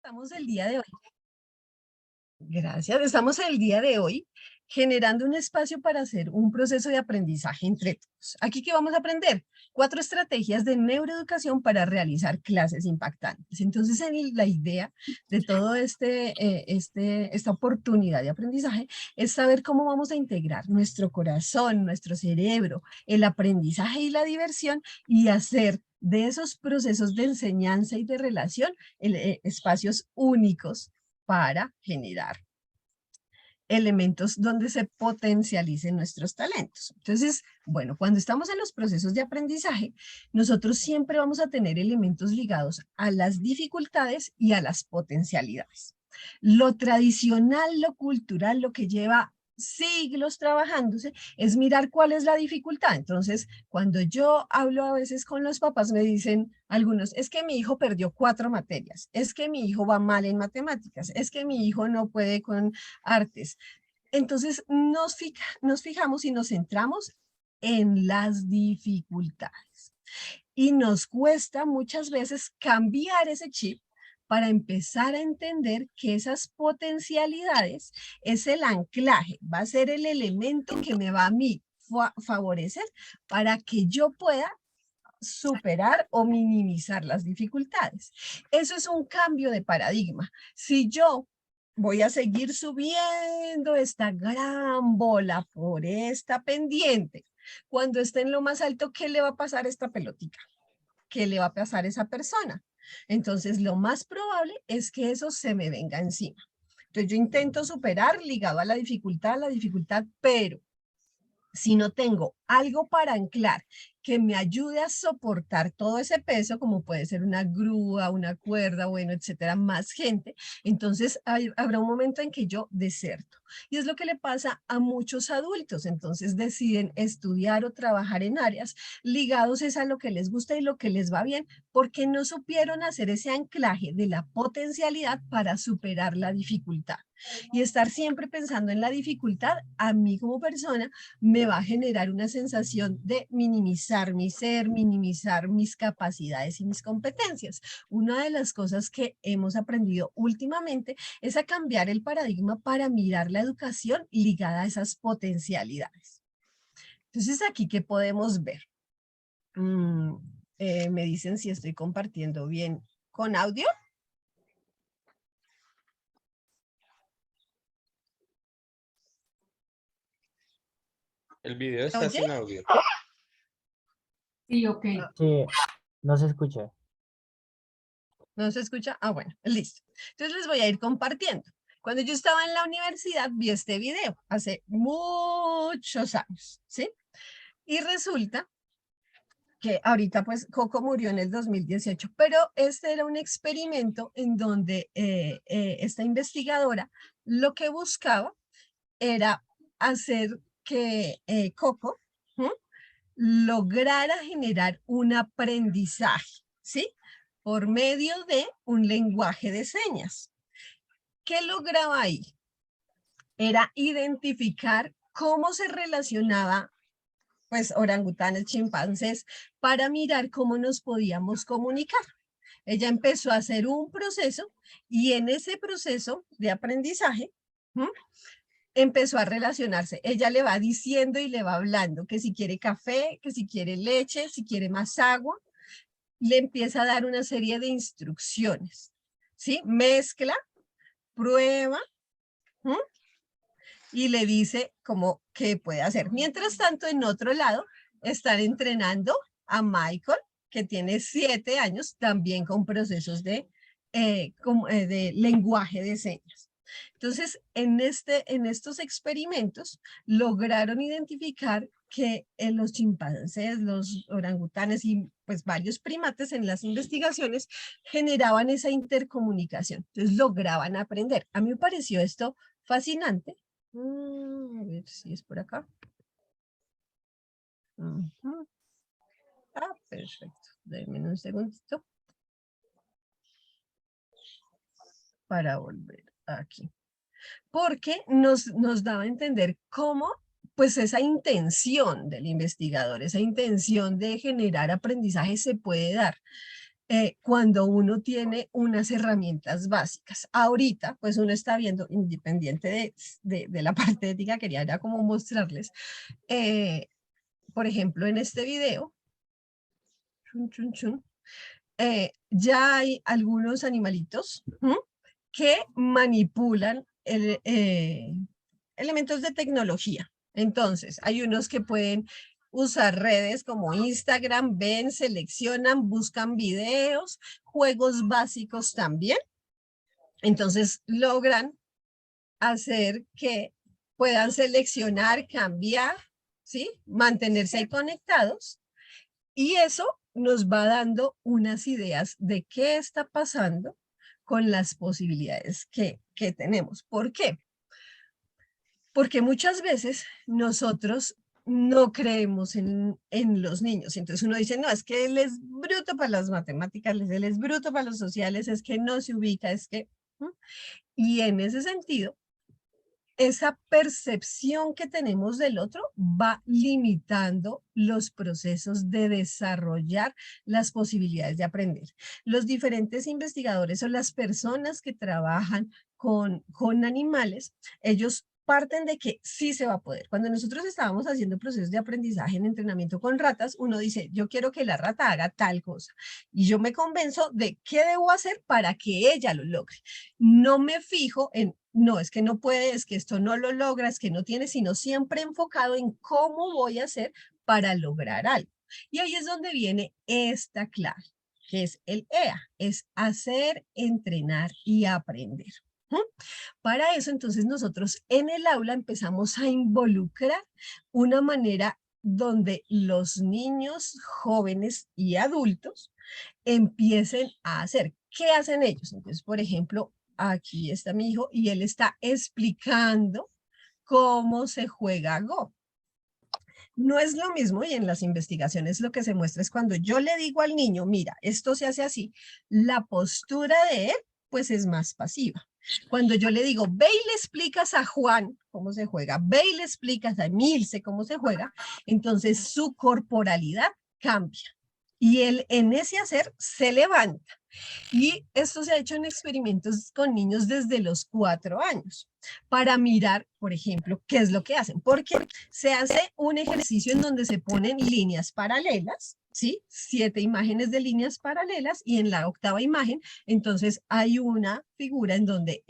Estamos el día de hoy. Gracias. Estamos el día de hoy generando un espacio para hacer un proceso de aprendizaje entre todos. Aquí, ¿qué vamos a aprender? 4 estrategias de neuroeducación para realizar clases impactantes. Entonces, la idea de todo esta oportunidad de aprendizaje es saber cómo vamos a integrar nuestro corazón, nuestro cerebro, el aprendizaje y la diversión y hacer de esos procesos de enseñanza y de relación espacios únicos para generar elementos donde se potencialicen nuestros talentos. Entonces, bueno, cuando estamos en los procesos de aprendizaje, nosotros siempre vamos a tener elementos ligados a las dificultades y a las potencialidades. Lo tradicional, lo cultural, lo que lleva siglos trabajándose, es mirar cuál es la dificultad. Entonces, cuando yo hablo a veces con los papás, me dicen algunos, es que mi hijo perdió 4 materias, es que mi hijo va mal en matemáticas, es que mi hijo no puede con artes. Entonces, nos fijamos y nos centramos en las dificultades. Y nos cuesta muchas veces cambiar ese chip para empezar a entender que esas potencialidades es el anclaje, va a ser el elemento que me va a mí favorecer para que yo pueda superar o minimizar las dificultades. Eso es un cambio de paradigma. Si yo voy a seguir subiendo esta gran bola por esta pendiente, cuando esté en lo más alto, ¿qué le va a pasar a esta pelotita? ¿Qué le va a pasar a esa persona? Entonces, lo más probable es que eso se me venga encima. Entonces, yo intento superar ligado a la dificultad, pero si no tengo algo para anclar que me ayude a soportar todo ese peso, como puede ser una grúa, una cuerda, bueno, etcétera, más gente, entonces habrá un momento en que yo deserto. Y es lo que le pasa a muchos adultos. Entonces deciden estudiar o trabajar en áreas ligados es a lo que les gusta y lo que les va bien, porque no supieron hacer ese anclaje de la potencialidad para superar la dificultad. Y estar siempre pensando en la dificultad, a mí como persona, me va a generar una sensación de minimizar mi ser, minimizar mis capacidades y mis competencias. Una de las cosas que hemos aprendido últimamente es a cambiar el paradigma para mirar la educación ligada a esas potencialidades. Entonces, aquí, ¿qué podemos ver? Me dicen si estoy compartiendo bien con audio. El video está sin audio. Sí, ok. Sí, no se escucha. ¿No se escucha? Ah, bueno, listo. Entonces les voy a ir compartiendo. Cuando yo estaba en la universidad vi este video hace muchos años, ¿sí? Y resulta que ahorita pues Coco murió en el 2018, pero este era un experimento en donde esta investigadora lo que buscaba era hacer que Coco lograra generar un aprendizaje, ¿sí? Por medio de un lenguaje de señas. ¿Qué lograba ahí? Era identificar cómo se relacionaba pues orangutanes, chimpancés, para mirar cómo nos podíamos comunicar. Ella empezó a hacer un proceso y en ese proceso de aprendizaje empezó a relacionarse. Ella le va diciendo y le va hablando que si quiere café, que si quiere leche, si quiere más agua, le empieza a dar una serie de instrucciones, ¿sí? Mezcla, prueba, y le dice como qué puede hacer. Mientras tanto, en otro lado, están entrenando a Michael, que tiene 7 años, también con procesos de lenguaje de señas. Entonces, en estos experimentos, lograron identificar que los chimpancés, los orangutanes y pues varios primates en las investigaciones generaban esa intercomunicación. Entonces, lograban aprender. A mí me pareció esto fascinante. A ver si es por acá. Ah, perfecto. Denme un segundito para volver aquí. Porque nos daba a entender cómo, pues esa intención del investigador, esa intención de generar aprendizaje se puede dar. cuando uno tiene unas herramientas básicas. Ahorita, pues uno está viendo, independiente de la parte ética, quería era como mostrarles, por ejemplo, en este video, ya hay algunos animalitos que manipulan elementos de tecnología. Entonces, hay unos que pueden usar redes como Instagram, ven, seleccionan, buscan videos, juegos básicos también. Entonces, logran hacer que puedan seleccionar, cambiar, ¿sí? Mantenerse ahí conectados. Y eso nos va dando unas ideas de qué está pasando con las posibilidades que tenemos. ¿Por qué? Porque muchas veces nosotros no creemos en los niños. Entonces uno dice, no, es que él es bruto para las matemáticas, él es bruto para los sociales, es que no se ubica, es que... Y en ese sentido, esa percepción que tenemos del otro va limitando los procesos de desarrollar las posibilidades de aprender. Los diferentes investigadores o las personas que trabajan con animales, ellos parten de que sí se va a poder. Cuando nosotros estábamos haciendo procesos de aprendizaje en entrenamiento con ratas, uno dice, yo quiero que la rata haga tal cosa. Y yo me convenzo de qué debo hacer para que ella lo logre. No me fijo en, no, es que no puede, es que esto no lo logra, es que no tiene, sino siempre enfocado en cómo voy a hacer para lograr algo. Y ahí es donde viene esta clave, que es el EA, es hacer, entrenar y aprender. Para eso, entonces, nosotros en el aula empezamos a involucrar una manera donde los niños, jóvenes y adultos empiecen a hacer. ¿Qué hacen ellos? Entonces, por ejemplo, aquí está mi hijo y él está explicando cómo se juega Go. No es lo mismo, y en las investigaciones lo que se muestra es cuando yo le digo al niño, mira, esto se hace así, la postura de él pues es más pasiva. Cuando yo le digo, ve y le explicas a Juan cómo se juega, ve y le explicas a Emilce cómo se juega, entonces su corporalidad cambia. Y él en ese hacer se levanta. Y esto se ha hecho en experimentos con niños desde los 4 años para mirar, por ejemplo, qué es lo que hacen. Porque se hace un ejercicio en donde se ponen líneas paralelas, ¿sí? 7 imágenes de líneas paralelas y en la 8ª imagen, entonces hay una figura en donde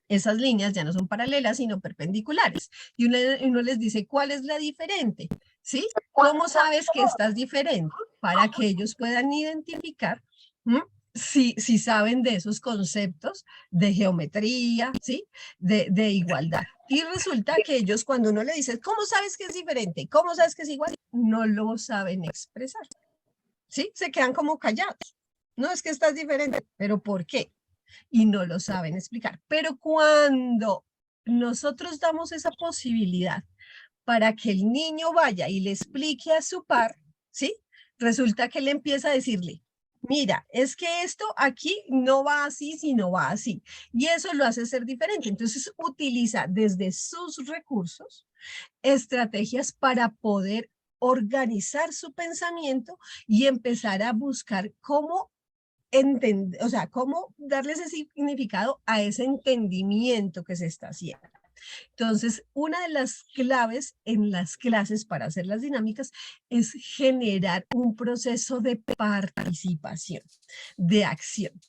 esas líneas ya no son paralelas, sino perpendiculares. Y uno les dice, ¿cuál es la diferente? ¿Sí? ¿Cómo sabes que estás diferente? Para que ellos puedan identificar si saben de esos conceptos de geometría, ¿sí? De igualdad. Y resulta que ellos cuando uno le dice, ¿cómo sabes que es diferente? ¿Cómo sabes que es igual? No lo saben expresar, ¿sí? Se quedan como callados. No, es que estás diferente, pero ¿por qué? Y no lo saben explicar. Pero cuando nosotros damos esa posibilidad para que el niño vaya y le explique a su par, ¿sí? Resulta que él empieza a decirle, mira, es que esto aquí no va así, sino va así. Y eso lo hace ser diferente. Entonces utiliza desde sus recursos estrategias para poder organizar su pensamiento y empezar a buscar cómo entender, o sea, cómo darle ese significado a ese entendimiento que se está haciendo. Entonces, una de las claves en las clases para hacer las dinámicas es generar un proceso de participación, de acción.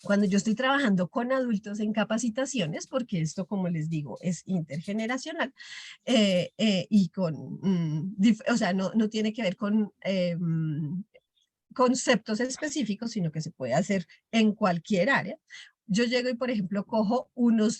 Cuando yo estoy trabajando con adultos en capacitaciones, porque esto, como les digo, es intergeneracional y o sea, no tiene que ver con conceptos específicos, sino que se puede hacer en cualquier área. Yo llego y, por ejemplo,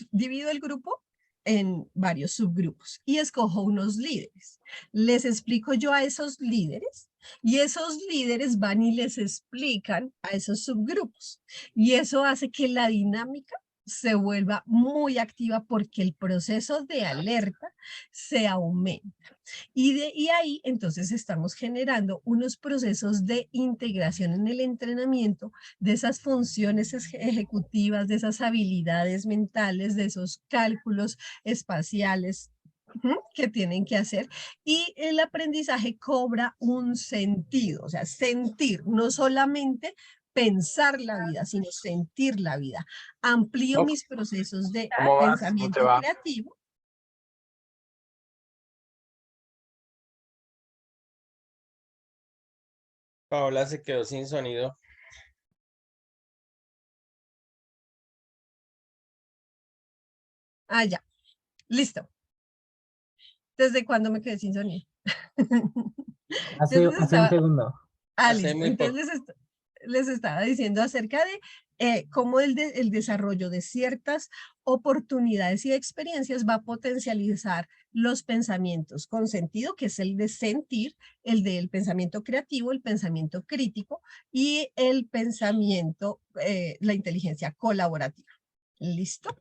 divido el grupo en varios subgrupos y escojo unos líderes. Les explico yo a esos líderes y esos líderes van y les explican a esos subgrupos. Y eso hace que la dinámica se vuelva muy activa porque el proceso de alerta se aumenta. Y ahí entonces estamos generando unos procesos de integración en el entrenamiento de esas funciones ejecutivas, de esas habilidades mentales, de esos cálculos espaciales que tienen que hacer, y el aprendizaje cobra un sentido, o sea, sentir, no solamente pensar la vida, sino sentir la vida. Amplío Ok. mis procesos de ¿Cómo vas? ¿Cómo te pensamiento va? creativo. Paola se quedó sin sonido. Ah, ya. Listo. ¿Desde cuándo me quedé sin sonido? Yo les Hace un estaba... segundo. Ah, Hace listo. muy poco. Entonces les estaba diciendo acerca de cómo el desarrollo de ciertas oportunidades y experiencias va a potencializar los pensamientos con sentido, que es el de sentir, el del pensamiento creativo, el pensamiento crítico y el pensamiento, la inteligencia colaborativa. ¿Listo?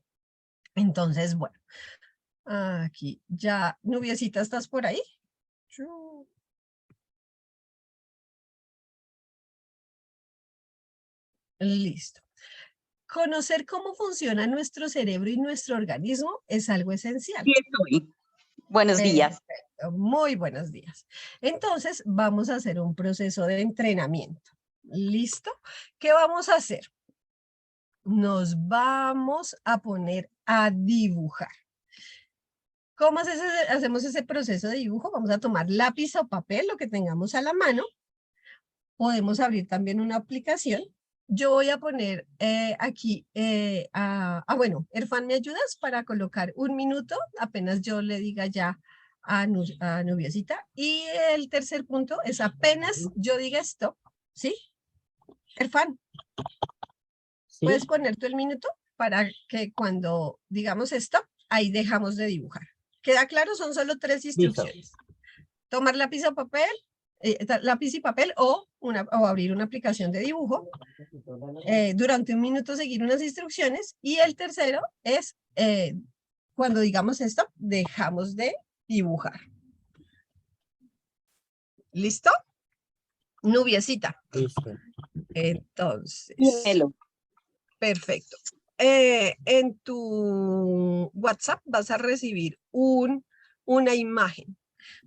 Entonces, bueno, aquí ya, Nubiecita, ¿estás por ahí? Listo. Conocer cómo funciona nuestro cerebro y nuestro organismo es algo esencial. Sí estoy. Buenos días. Perfecto, muy buenos días. Entonces, vamos a hacer un proceso de entrenamiento. ¿Listo? ¿Qué vamos a hacer? Nos vamos a poner a dibujar. ¿Cómo hacemos ese proceso de dibujo? Vamos a tomar lápiz o papel, lo que tengamos a la mano. Podemos abrir también una aplicación. Yo voy a poner aquí, bueno, Erfan, ¿me ayudas para colocar 1 minuto? Apenas yo le diga ya a Nubiecita. Y el tercer punto es apenas yo diga stop, ¿sí? Erfan, ¿Sí? ¿puedes poner tú el minuto para que cuando digamos stop, ahí dejamos de dibujar? ¿Queda claro? Son solo 3 instrucciones. Tomar lápiz o papel, lápiz y papel o abrir una aplicación de dibujo. Durante 1 minuto seguir unas instrucciones. Y el tercero es, cuando digamos esto, dejamos de dibujar. ¿Listo? Nubiecita. Listo. Entonces, Dímelo. perfecto. En tu WhatsApp vas a recibir una imagen.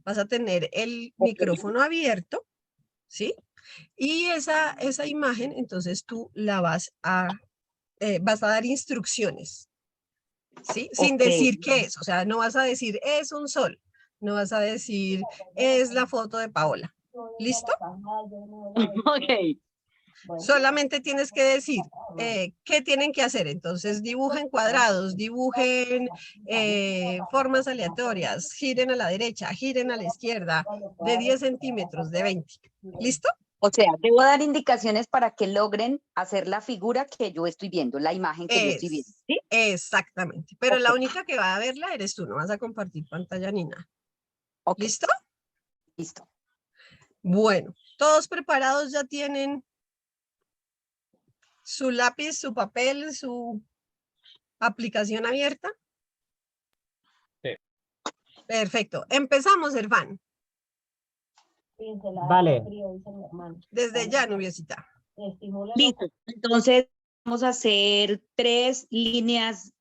Vas a tener el micrófono abierto, ¿sí? Y esa imagen, entonces tú la vas a dar instrucciones, ¿sí? Sin Ok. decir qué es, o sea, no vas a decir es un sol, no vas a decir es la foto de Paola. ¿Listo? Ok. Solamente tienes que decir qué tienen que hacer. Entonces, dibujen cuadrados, dibujen formas aleatorias, giren a la derecha, giren a la izquierda, de 10 centímetros, de 20. ¿Listo? O sea, debo dar indicaciones para que logren hacer la figura que yo estoy viendo, la imagen que yo estoy viendo. ¿Sí? Exactamente. Pero la Ok. única que va a verla eres tú, no vas a compartir pantalla ni nada. Ok. ¿Listo? Listo. Bueno, ¿todos preparados? ¿Ya tienen su lápiz, su papel, su aplicación abierta? Sí. Perfecto. Empezamos, Erfan. Vale. Desde ya, Nubiecita. Listo. Entonces, vamos a hacer 3 líneas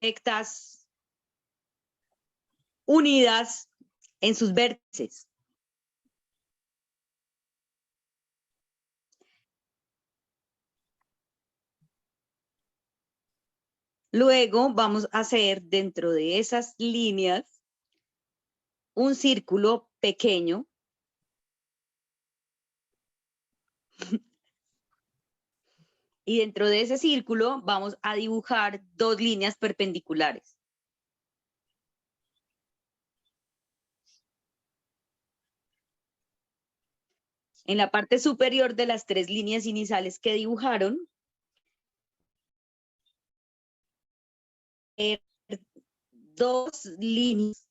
rectas unidas en sus vértices. Luego vamos a hacer dentro de esas líneas un círculo pequeño. Y dentro de ese círculo vamos a dibujar 2 líneas perpendiculares. En la parte superior de las 3 líneas iniciales que dibujaron, 2 líneas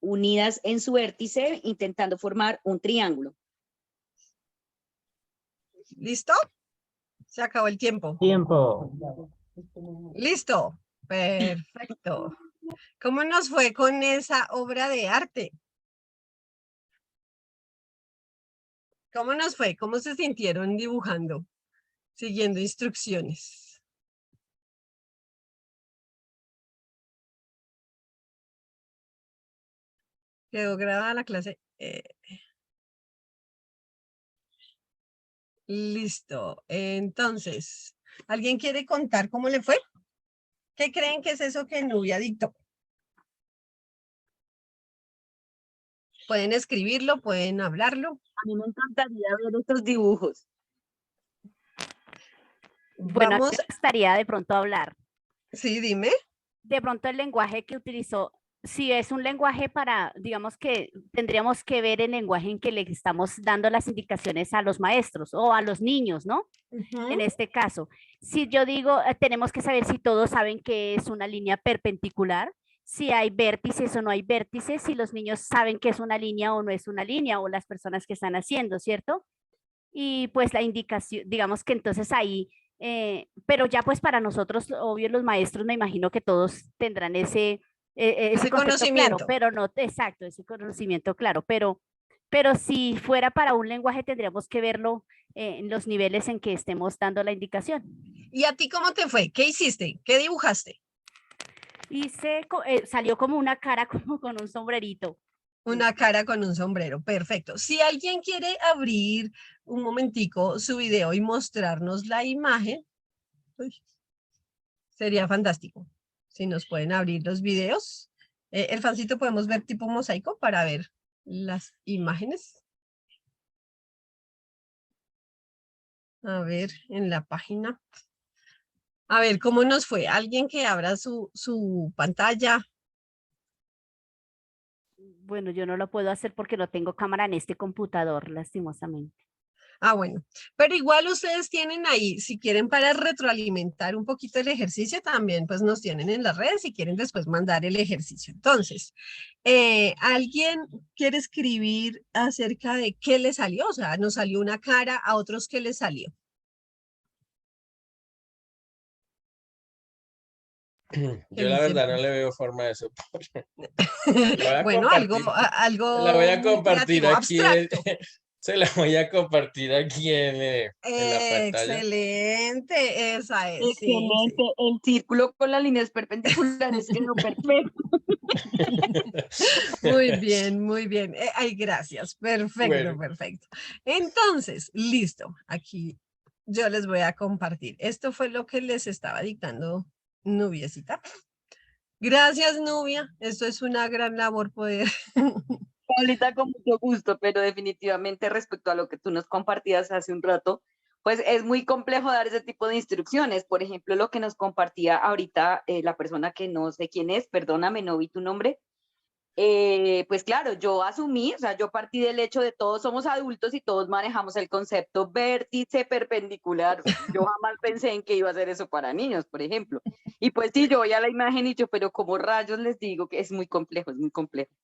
unidas en su vértice, intentando formar un triángulo. ¿Listo? Se acabó el tiempo. Tiempo. ¿Listo? Perfecto. ¿Cómo nos fue con esa obra de arte? ¿Cómo nos fue? ¿Cómo se sintieron dibujando, siguiendo instrucciones? Quedó grabada la clase. Listo. Entonces, ¿alguien quiere contar cómo le fue? ¿Qué creen que es eso que Nubia dictó? Pueden escribirlo, pueden hablarlo. A mí me encantaría ver estos dibujos. Bueno, a mí Vamos, me gustaría de pronto hablar. sí, dime. De pronto el lenguaje que utilizó, si es un lenguaje para, digamos que tendríamos que ver el lenguaje en que le estamos dando las indicaciones a los maestros o a los niños, ¿no? En este caso, si yo digo, tenemos que saber si todos saben que es una línea perpendicular, si hay vértices o no hay vértices, si los niños saben que es una línea o no es una línea, o las personas que están haciendo, ¿cierto? Y pues la indicación, digamos que entonces ahí, pero ya pues para nosotros, obvio, los maestros, me imagino que todos tendrán ese concepto conocimiento. claro, pero no, exacto, ese conocimiento claro, pero si fuera para un lenguaje tendríamos que verlo en los niveles en que estemos dando la indicación. ¿Y a ti cómo te fue? ¿Qué hiciste? ¿Qué dibujaste? Salió como una cara como con un sombrerito. Una cara con un sombrero, perfecto. Si alguien quiere abrir un momentico su video y mostrarnos la imagen, sería fantástico. Si nos pueden abrir los videos. El fancito podemos ver tipo mosaico para ver las imágenes. A ver, en la página. A ver, ¿cómo nos fue? Alguien que abra su pantalla. Bueno, yo no lo puedo hacer porque no tengo cámara en este computador, lastimosamente. Ah, bueno, pero igual ustedes tienen ahí, si quieren para retroalimentar un poquito el ejercicio, también pues nos tienen en las redes si quieren después mandar el ejercicio. Entonces, ¿alguien quiere escribir acerca de qué le salió? O sea, nos salió una cara, a otros qué les salió. Yo la verdad no le veo forma de eso. La voy a Bueno, compartir. algo La voy a muy compartir creativo, aquí. abstracto. Se la voy a compartir aquí en la pantalla. Excelente, esa es, sí, sí. Excelente. El círculo con las líneas perpendiculares quedó perfecto. Muy bien, muy bien. Ay, gracias. Perfecto, Bueno. perfecto. Entonces, listo. Aquí yo les voy a compartir. Esto fue lo que les estaba dictando Nubiecita. Gracias, Nubia. Esto es una gran labor poder. Paulita, con mucho gusto, pero definitivamente respecto a lo que tú nos compartías hace un rato, pues es muy complejo dar ese tipo de instrucciones. Por ejemplo, lo que nos compartía ahorita la persona que no sé quién es, perdóname, no vi tu nombre. Pues claro, yo asumí, o sea, yo partí del hecho de todos somos adultos y todos manejamos el concepto vértice perpendicular. Yo jamás pensé en que iba a hacer eso para niños, por ejemplo. Y pues sí, yo voy a la imagen y yo, pero como rayos les digo que es muy complejo, es muy complejo.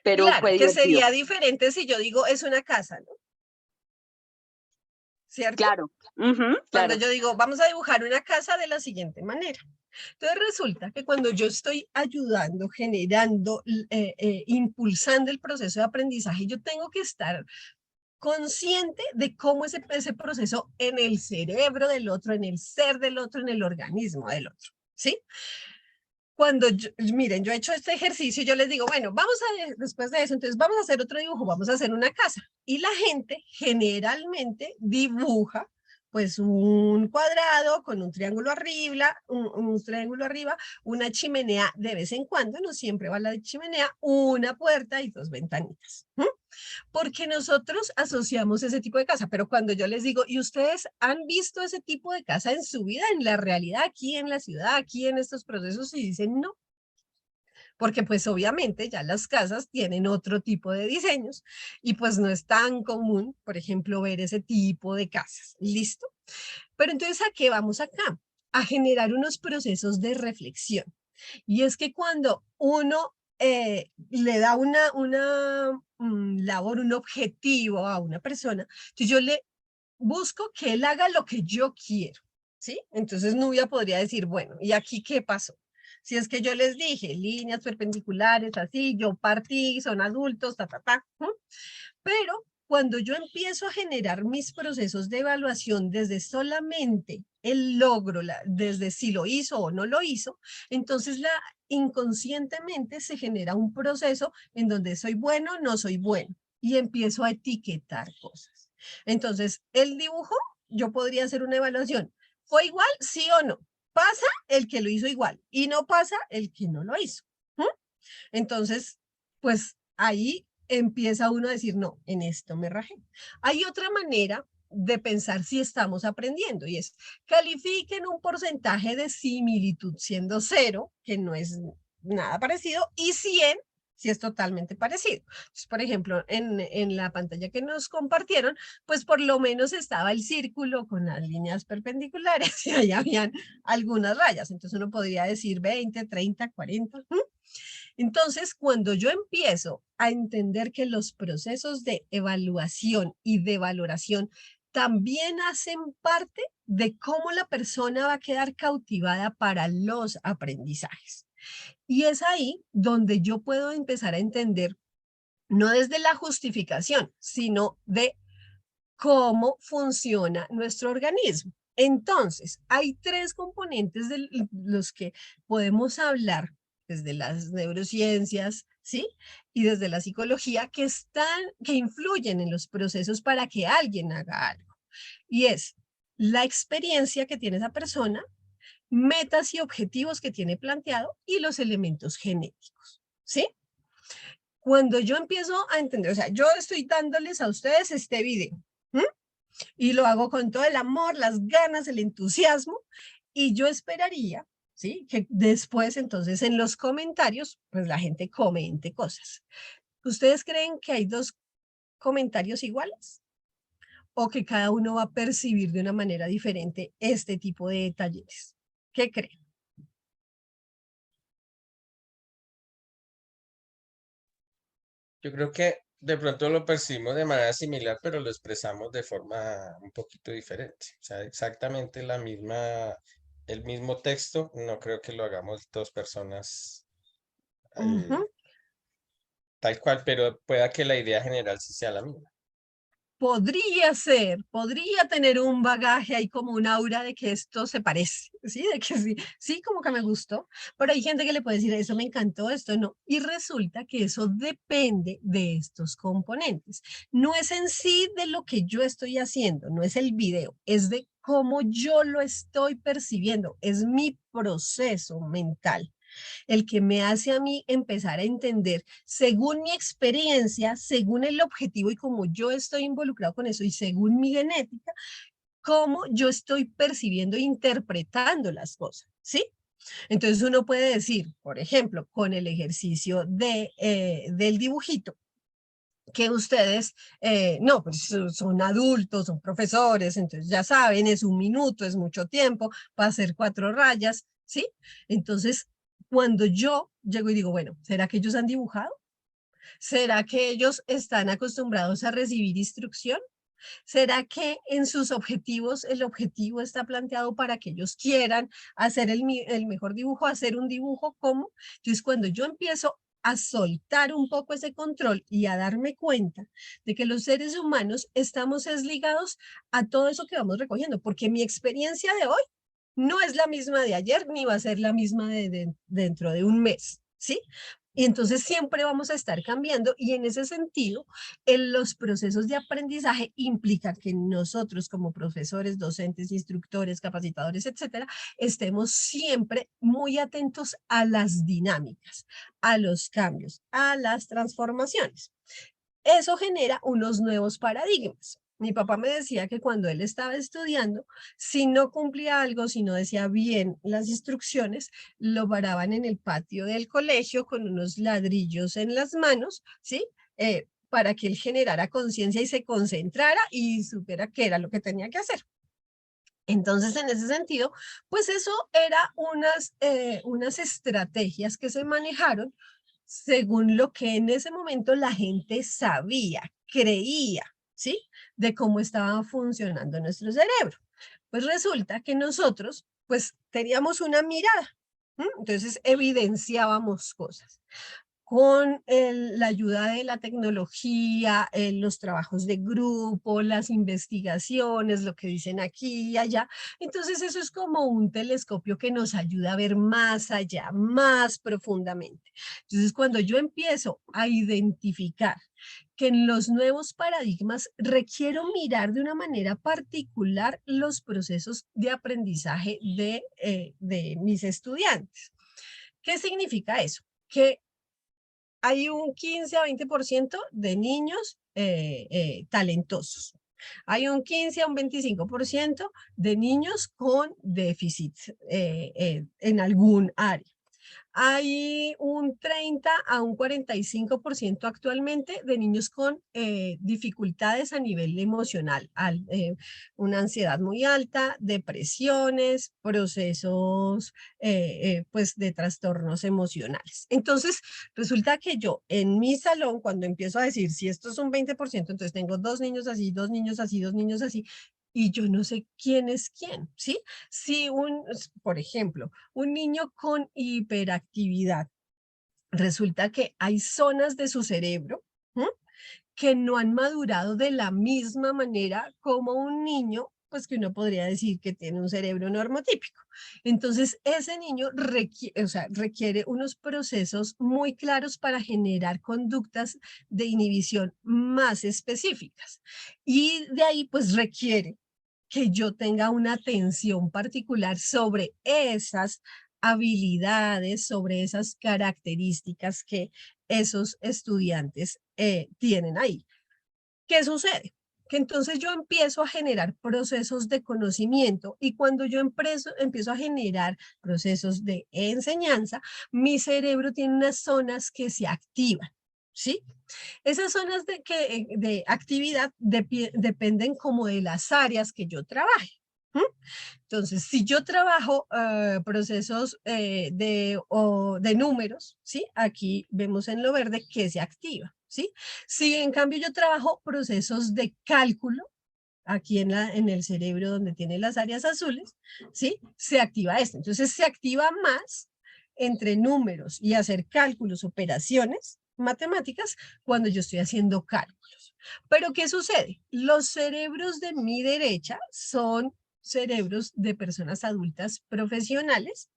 Pero Claro, fue que divertido. sería diferente si yo digo es una casa, ¿no? ¿Cierto? Claro. Cuando Claro. yo digo, vamos a dibujar una casa de la siguiente manera. Entonces resulta que cuando yo estoy ayudando, generando, impulsando el proceso de aprendizaje, yo tengo que estar consciente de cómo es ese proceso en el cerebro del otro, en el ser del otro, en el organismo del otro, ¿sí? Cuando, miren, yo he hecho este ejercicio y yo les digo, bueno, vamos a, después de eso, entonces vamos a hacer otro dibujo, vamos a hacer una casa. Y la gente generalmente dibuja pues un cuadrado con un triángulo arriba, un triángulo arriba, una chimenea de vez en cuando, no siempre va la chimenea, una puerta y dos ventanitas. Porque nosotros asociamos ese tipo de casa, pero cuando yo les digo, ¿y ustedes han visto ese tipo de casa en su vida, en la realidad, aquí en la ciudad, aquí en estos procesos? Y dicen no. Porque pues obviamente ya las casas tienen otro tipo de diseños y pues no es tan común, por ejemplo, ver ese tipo de casas. ¿Listo? Pero entonces, ¿a qué vamos acá? A generar unos procesos de reflexión. Y es que cuando uno le da una labor, un objetivo a una persona, entonces yo le busco que él haga lo que yo quiero, ¿sí? Entonces Nubia podría decir, bueno, ¿y aquí qué pasó? Si es que yo les dije, líneas perpendiculares, así, yo partí, son adultos, pero cuando yo empiezo a generar mis procesos de evaluación desde solamente el logro, desde si lo hizo o no lo hizo, entonces inconscientemente se genera un proceso en donde soy bueno, no soy bueno, y empiezo a etiquetar cosas. Entonces, el dibujo, yo podría hacer una evaluación. ¿Fue igual? ¿Sí o no? Pasa el que lo hizo igual y no pasa el que no lo hizo. Entonces, pues ahí empieza uno a decir, no, en esto me rajé. Hay otra manera de pensar si estamos aprendiendo y es califiquen un porcentaje de similitud siendo 0, que no es nada parecido, y 100 si es totalmente parecido. Entonces, por ejemplo, en la pantalla que nos compartieron, pues por lo menos estaba el círculo con las líneas perpendiculares y ahí habían algunas rayas. Entonces uno podría decir 20, 30, 40. Entonces, cuando yo empiezo a entender que los procesos de evaluación y de valoración también hacen parte de cómo la persona va a quedar cautivada para los aprendizajes. Y es ahí donde yo puedo empezar a entender, no desde la justificación, sino de cómo funciona nuestro organismo. Entonces, hay 3 componentes de los que podemos hablar desde las neurociencias, ¿sí? Y desde la psicología que influyen en los procesos para que alguien haga algo. Y es la experiencia que tiene esa persona, metas y objetivos que tiene planteado y los elementos genéticos, ¿sí? Cuando yo empiezo a entender, o sea, yo estoy dándoles a ustedes este video, y lo hago con todo el amor, las ganas, el entusiasmo, y yo esperaría, ¿sí? Que después, entonces, en los comentarios, pues la gente comente cosas. ¿Ustedes creen que hay 2 comentarios iguales? ¿O que cada uno va a percibir de una manera diferente este tipo de talleres? ¿Qué creen? Yo creo que de pronto lo percibimos de manera similar, pero lo expresamos de forma un poquito diferente. O sea, exactamente el mismo texto, no creo que lo hagamos 2 personas Ujú. tal cual, pero pueda que la idea general sí sea la misma. Podría ser, podría tener un bagaje ahí como un aura de que esto se parece, ¿sí? De que sí, sí, como que me gustó, pero hay gente que le puede decir, eso me encantó, esto no, y resulta que eso depende de estos componentes. No es en sí de lo que yo estoy haciendo, no es el video, es de cómo yo lo estoy percibiendo, es mi proceso mental el que me hace a mí empezar a entender, según mi experiencia, según el objetivo y como yo estoy involucrado con eso y según mi genética, cómo yo estoy percibiendo e interpretando las cosas, ¿sí? Entonces uno puede decir, por ejemplo, con el ejercicio del dibujito, que ustedes, no, pues son adultos, son profesores, entonces ya saben, es 1 minuto, es mucho tiempo, va a ser 4 rayas, ¿sí? Entonces, cuando yo llego y digo, bueno, ¿será que ellos han dibujado? ¿Será que ellos están acostumbrados a recibir instrucción? ¿Será que en sus objetivos el objetivo está planteado para que ellos quieran hacer el mejor dibujo, hacer un dibujo como? Entonces, cuando yo empiezo a soltar un poco ese control y a darme cuenta de que los seres humanos estamos ligados a todo eso que vamos recogiendo, porque mi experiencia de hoy no es la misma de ayer, ni va a ser la misma dentro de un mes, ¿sí? Y entonces siempre vamos a estar cambiando y en ese sentido, en los procesos de aprendizaje implican que nosotros como profesores, docentes, instructores, capacitadores, etcétera, estemos siempre muy atentos a las dinámicas, a los cambios, a las transformaciones. Eso genera unos nuevos paradigmas. Mi papá me decía que cuando él estaba estudiando, si no cumplía algo, si no decía bien las instrucciones, lo paraban en el patio del colegio con unos ladrillos en las manos, ¿sí? Para que él generara conciencia y se concentrara y supiera qué era lo que tenía que hacer. Entonces, en ese sentido, pues eso era unas estrategias que se manejaron según lo que en ese momento la gente sabía, creía, ¿sí? De cómo estaba funcionando nuestro cerebro. Pues resulta que nosotros, pues teníamos una mirada, entonces evidenciábamos cosas con la ayuda de la tecnología, los trabajos de grupo, las investigaciones, lo que dicen aquí y allá. Entonces eso es como un telescopio que nos ayuda a ver más allá, más profundamente. Entonces cuando yo empiezo a identificar que en los nuevos paradigmas requiero mirar de una manera particular los procesos de aprendizaje de mis estudiantes. ¿Qué significa eso? Que hay un 15 a 20% de niños talentosos. Hay un 15 a un 25% de niños con déficit en algún área. Hay un 30 a un 45% actualmente de niños con dificultades a nivel emocional, una ansiedad muy alta, depresiones, procesos pues de trastornos emocionales. Entonces, resulta que yo en mi salón, cuando empiezo a decir, si esto es un 20%, entonces tengo 2 niños así, 2 niños así, 2 niños así, y yo no sé quién es quién, ¿sí? Si por ejemplo, un niño con hiperactividad, resulta que hay zonas de su cerebro que no han madurado de la misma manera como un niño, pues que uno podría decir que tiene un cerebro normotípico. Entonces, ese niño requiere unos procesos muy claros para generar conductas de inhibición más específicas. Y de ahí, pues requiere que yo tenga una atención particular sobre esas habilidades, sobre esas características que esos estudiantes tienen ahí. ¿Qué sucede? Que entonces yo empiezo a generar procesos de conocimiento y cuando yo empiezo a generar procesos de enseñanza, mi cerebro tiene unas zonas que se activan, ¿sí? Esas zonas de actividad dependen como de las áreas que yo trabaje. Entonces, si yo trabajo procesos de números, ¿sí? Aquí vemos en lo verde que se activa, ¿sí? Si en cambio yo trabajo procesos de cálculo, aquí en el cerebro donde tiene las áreas azules, ¿sí? Se activa esto. Entonces, se activa más entre números y hacer cálculos, operaciones matemáticas, cuando yo estoy haciendo cálculos. Pero, ¿qué sucede? Los cerebros de mi derecha son cerebros de personas adultas profesionales,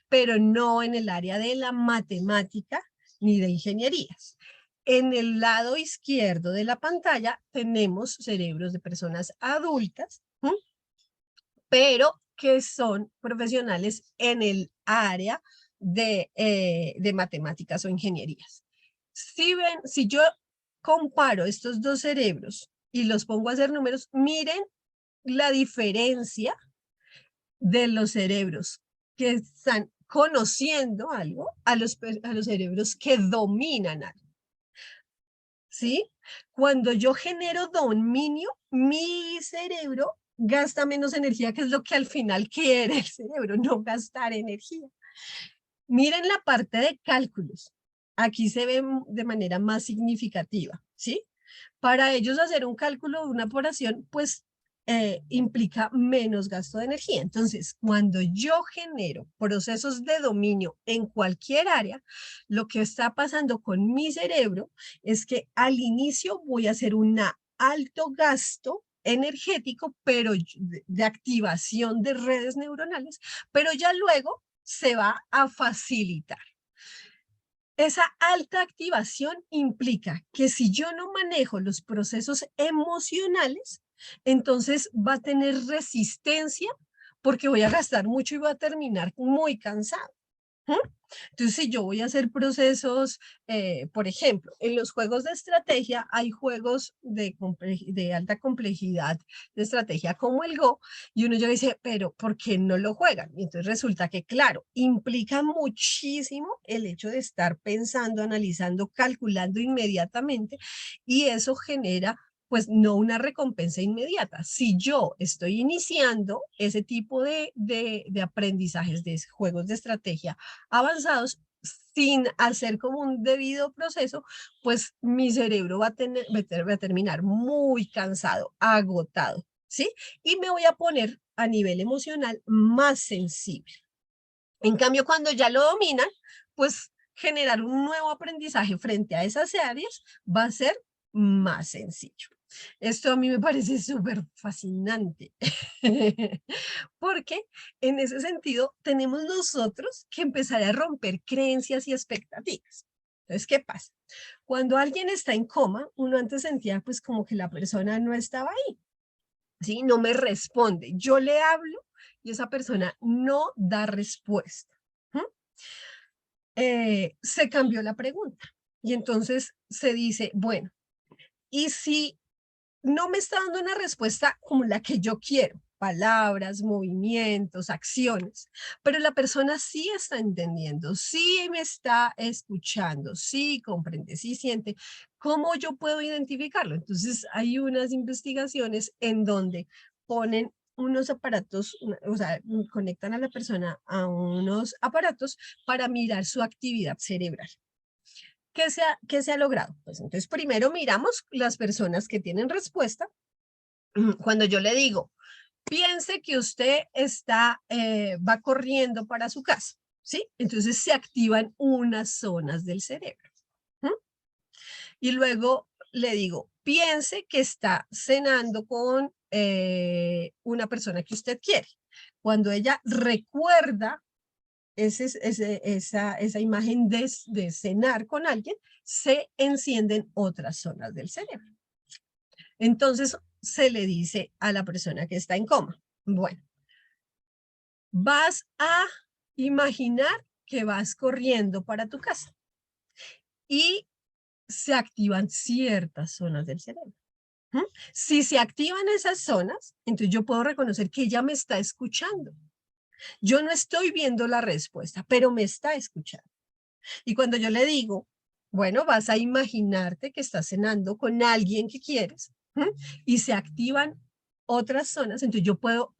pero no en el área de la matemática ni de ingenierías. En el lado izquierdo de la pantalla tenemos cerebros de personas adultas, pero que son profesionales en el área de matemáticas o ingenierías. Si yo comparo estos dos cerebros y los pongo a hacer números, miren la diferencia de los cerebros que están conociendo algo a los cerebros que dominan algo. ¿Sí? Cuando yo genero dominio, mi cerebro gasta menos energía, que es lo que al final quiere el cerebro, no gastar energía. Miren la parte de cálculos. Aquí se ve de manera más significativa, ¿sí? Para ellos hacer un cálculo de una operación, pues implica menos gasto de energía. Entonces, cuando yo genero procesos de dominio en cualquier área, lo que está pasando con mi cerebro es que al inicio voy a hacer un alto gasto energético, pero de activación de redes neuronales, pero ya luego se va a facilitar. Esa alta activación implica que si yo no manejo los procesos emocionales, entonces va a tener resistencia porque voy a gastar mucho y voy a terminar muy cansado. Entonces, si yo voy a hacer procesos, por ejemplo, en los juegos de estrategia hay juegos de alta complejidad de estrategia como el Go, y uno ya dice, pero ¿por qué no lo juegan? Y entonces resulta que, claro, implica muchísimo el hecho de estar pensando, analizando, calculando inmediatamente, y eso genera pues no una recompensa inmediata. Si yo estoy iniciando ese tipo de aprendizajes de juegos de estrategia avanzados sin hacer como un debido proceso, pues mi cerebro va a terminar muy cansado, agotado, ¿sí? Y me voy a poner a nivel emocional más sensible. En cambio, cuando ya lo dominan, pues generar un nuevo aprendizaje frente a esas áreas va a ser más sencillo. Esto a mí me parece súper fascinante, porque en ese sentido tenemos nosotros que empezar a romper creencias y expectativas. Entonces, ¿qué pasa? Cuando alguien está en coma, uno antes sentía pues como que la persona no estaba ahí, ¿sí? No me responde. Yo le hablo y esa persona no da respuesta. Se cambió la pregunta y entonces se dice, bueno, ¿y si no me está dando una respuesta como la que yo quiero? Palabras, movimientos, acciones, pero la persona sí está entendiendo, sí me está escuchando, sí comprende, sí siente. ¿Cómo yo puedo identificarlo? Entonces hay unas investigaciones en donde ponen unos aparatos, o sea, conectan a la persona a unos aparatos para mirar su actividad cerebral. ¿Qué se ha logrado? Pues entonces primero miramos las personas que tienen respuesta. Cuando yo le digo, piense que usted va corriendo para su casa, ¿sí? Entonces se activan unas zonas del cerebro. Y luego le digo, piense que está cenando con una persona que usted quiere. Cuando ella recuerda esa imagen de cenar con alguien, se encienden otras zonas del cerebro. Entonces se le dice a la persona que está en coma, bueno, vas a imaginar que vas corriendo para tu casa y se activan ciertas zonas del cerebro. Si se activan esas zonas, entonces yo puedo reconocer que ella me está escuchando. Yo no estoy viendo la respuesta, pero me está escuchando. Y cuando yo le digo, bueno, vas a imaginarte que estás cenando con alguien que quieres, y se activan otras zonas, entonces yo puedo,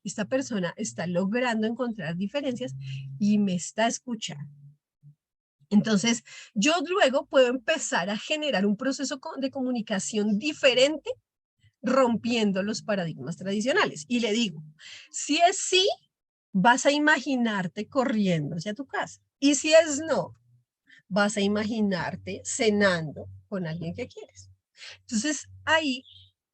esta persona está logrando encontrar diferencias y me está escuchando. Entonces, yo luego puedo empezar a generar un proceso de comunicación diferente, rompiendo los paradigmas tradicionales. Y le digo, si es sí, vas a imaginarte corriendo hacia tu casa. Y si es no, vas a imaginarte cenando con alguien que quieres. Entonces, ahí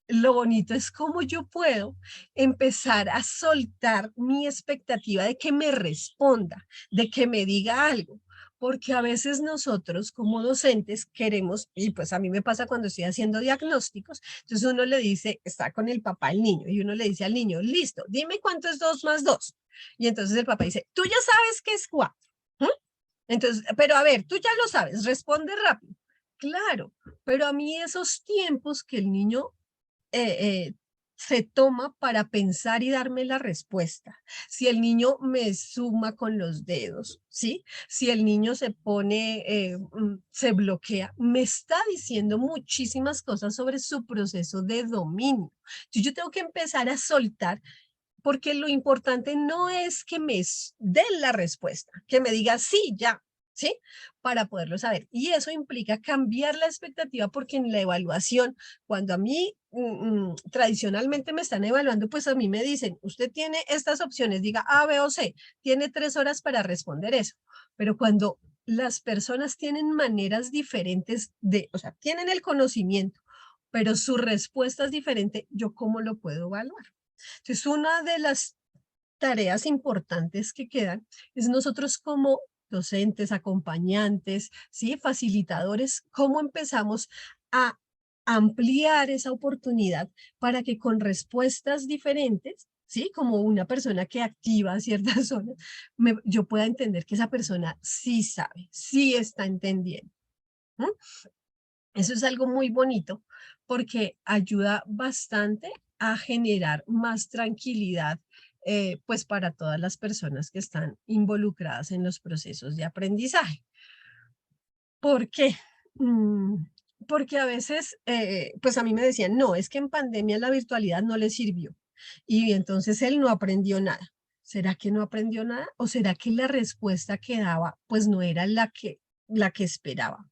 lo bonito es cómo yo puedo empezar a soltar mi expectativa de que me responda, de que me diga algo. Porque a veces nosotros como docentes queremos, y pues a mí me pasa cuando estoy haciendo diagnósticos, entonces uno le dice, está con el papá el niño, y uno le dice al niño, listo, dime cuánto es 2 más 2. Y entonces el papá dice, tú ya sabes que es 4. Entonces, pero a ver, tú ya lo sabes, responde rápido. Claro, pero a mí esos tiempos que el niño se toma para pensar y darme la respuesta. Si el niño me suma con los dedos, ¿sí? Si el niño se pone, se bloquea, me está diciendo muchísimas cosas sobre su proceso de dominio. Entonces, yo tengo que empezar a soltar, porque lo importante no es que me den la respuesta, que me diga sí, ya, ¿sí? Para poderlo saber. Y eso implica cambiar la expectativa, porque en la evaluación, cuando a mí tradicionalmente me están evaluando, pues a mí me dicen, usted tiene estas opciones, diga A, B o C, tiene 3 horas para responder eso. Pero cuando las personas tienen maneras diferentes o sea, tienen el conocimiento, pero su respuesta es diferente, ¿yo cómo lo puedo evaluar? Entonces, una de las tareas importantes que quedan es nosotros como docentes, acompañantes, ¿sí? Facilitadores, cómo empezamos a ampliar esa oportunidad para que con respuestas diferentes, ¿sí? Como una persona que activa ciertas zonas, yo pueda entender que esa persona sí sabe, sí está entendiendo. Eso es algo muy bonito porque ayuda bastante a generar más tranquilidad, pues para todas las personas que están involucradas en los procesos de aprendizaje. ¿Por qué? Porque a veces, pues a mí me decían, no, es que en pandemia la virtualidad no le sirvió y entonces él no aprendió nada. ¿Será que no aprendió nada? ¿O será que la respuesta que daba pues no era la que esperaba?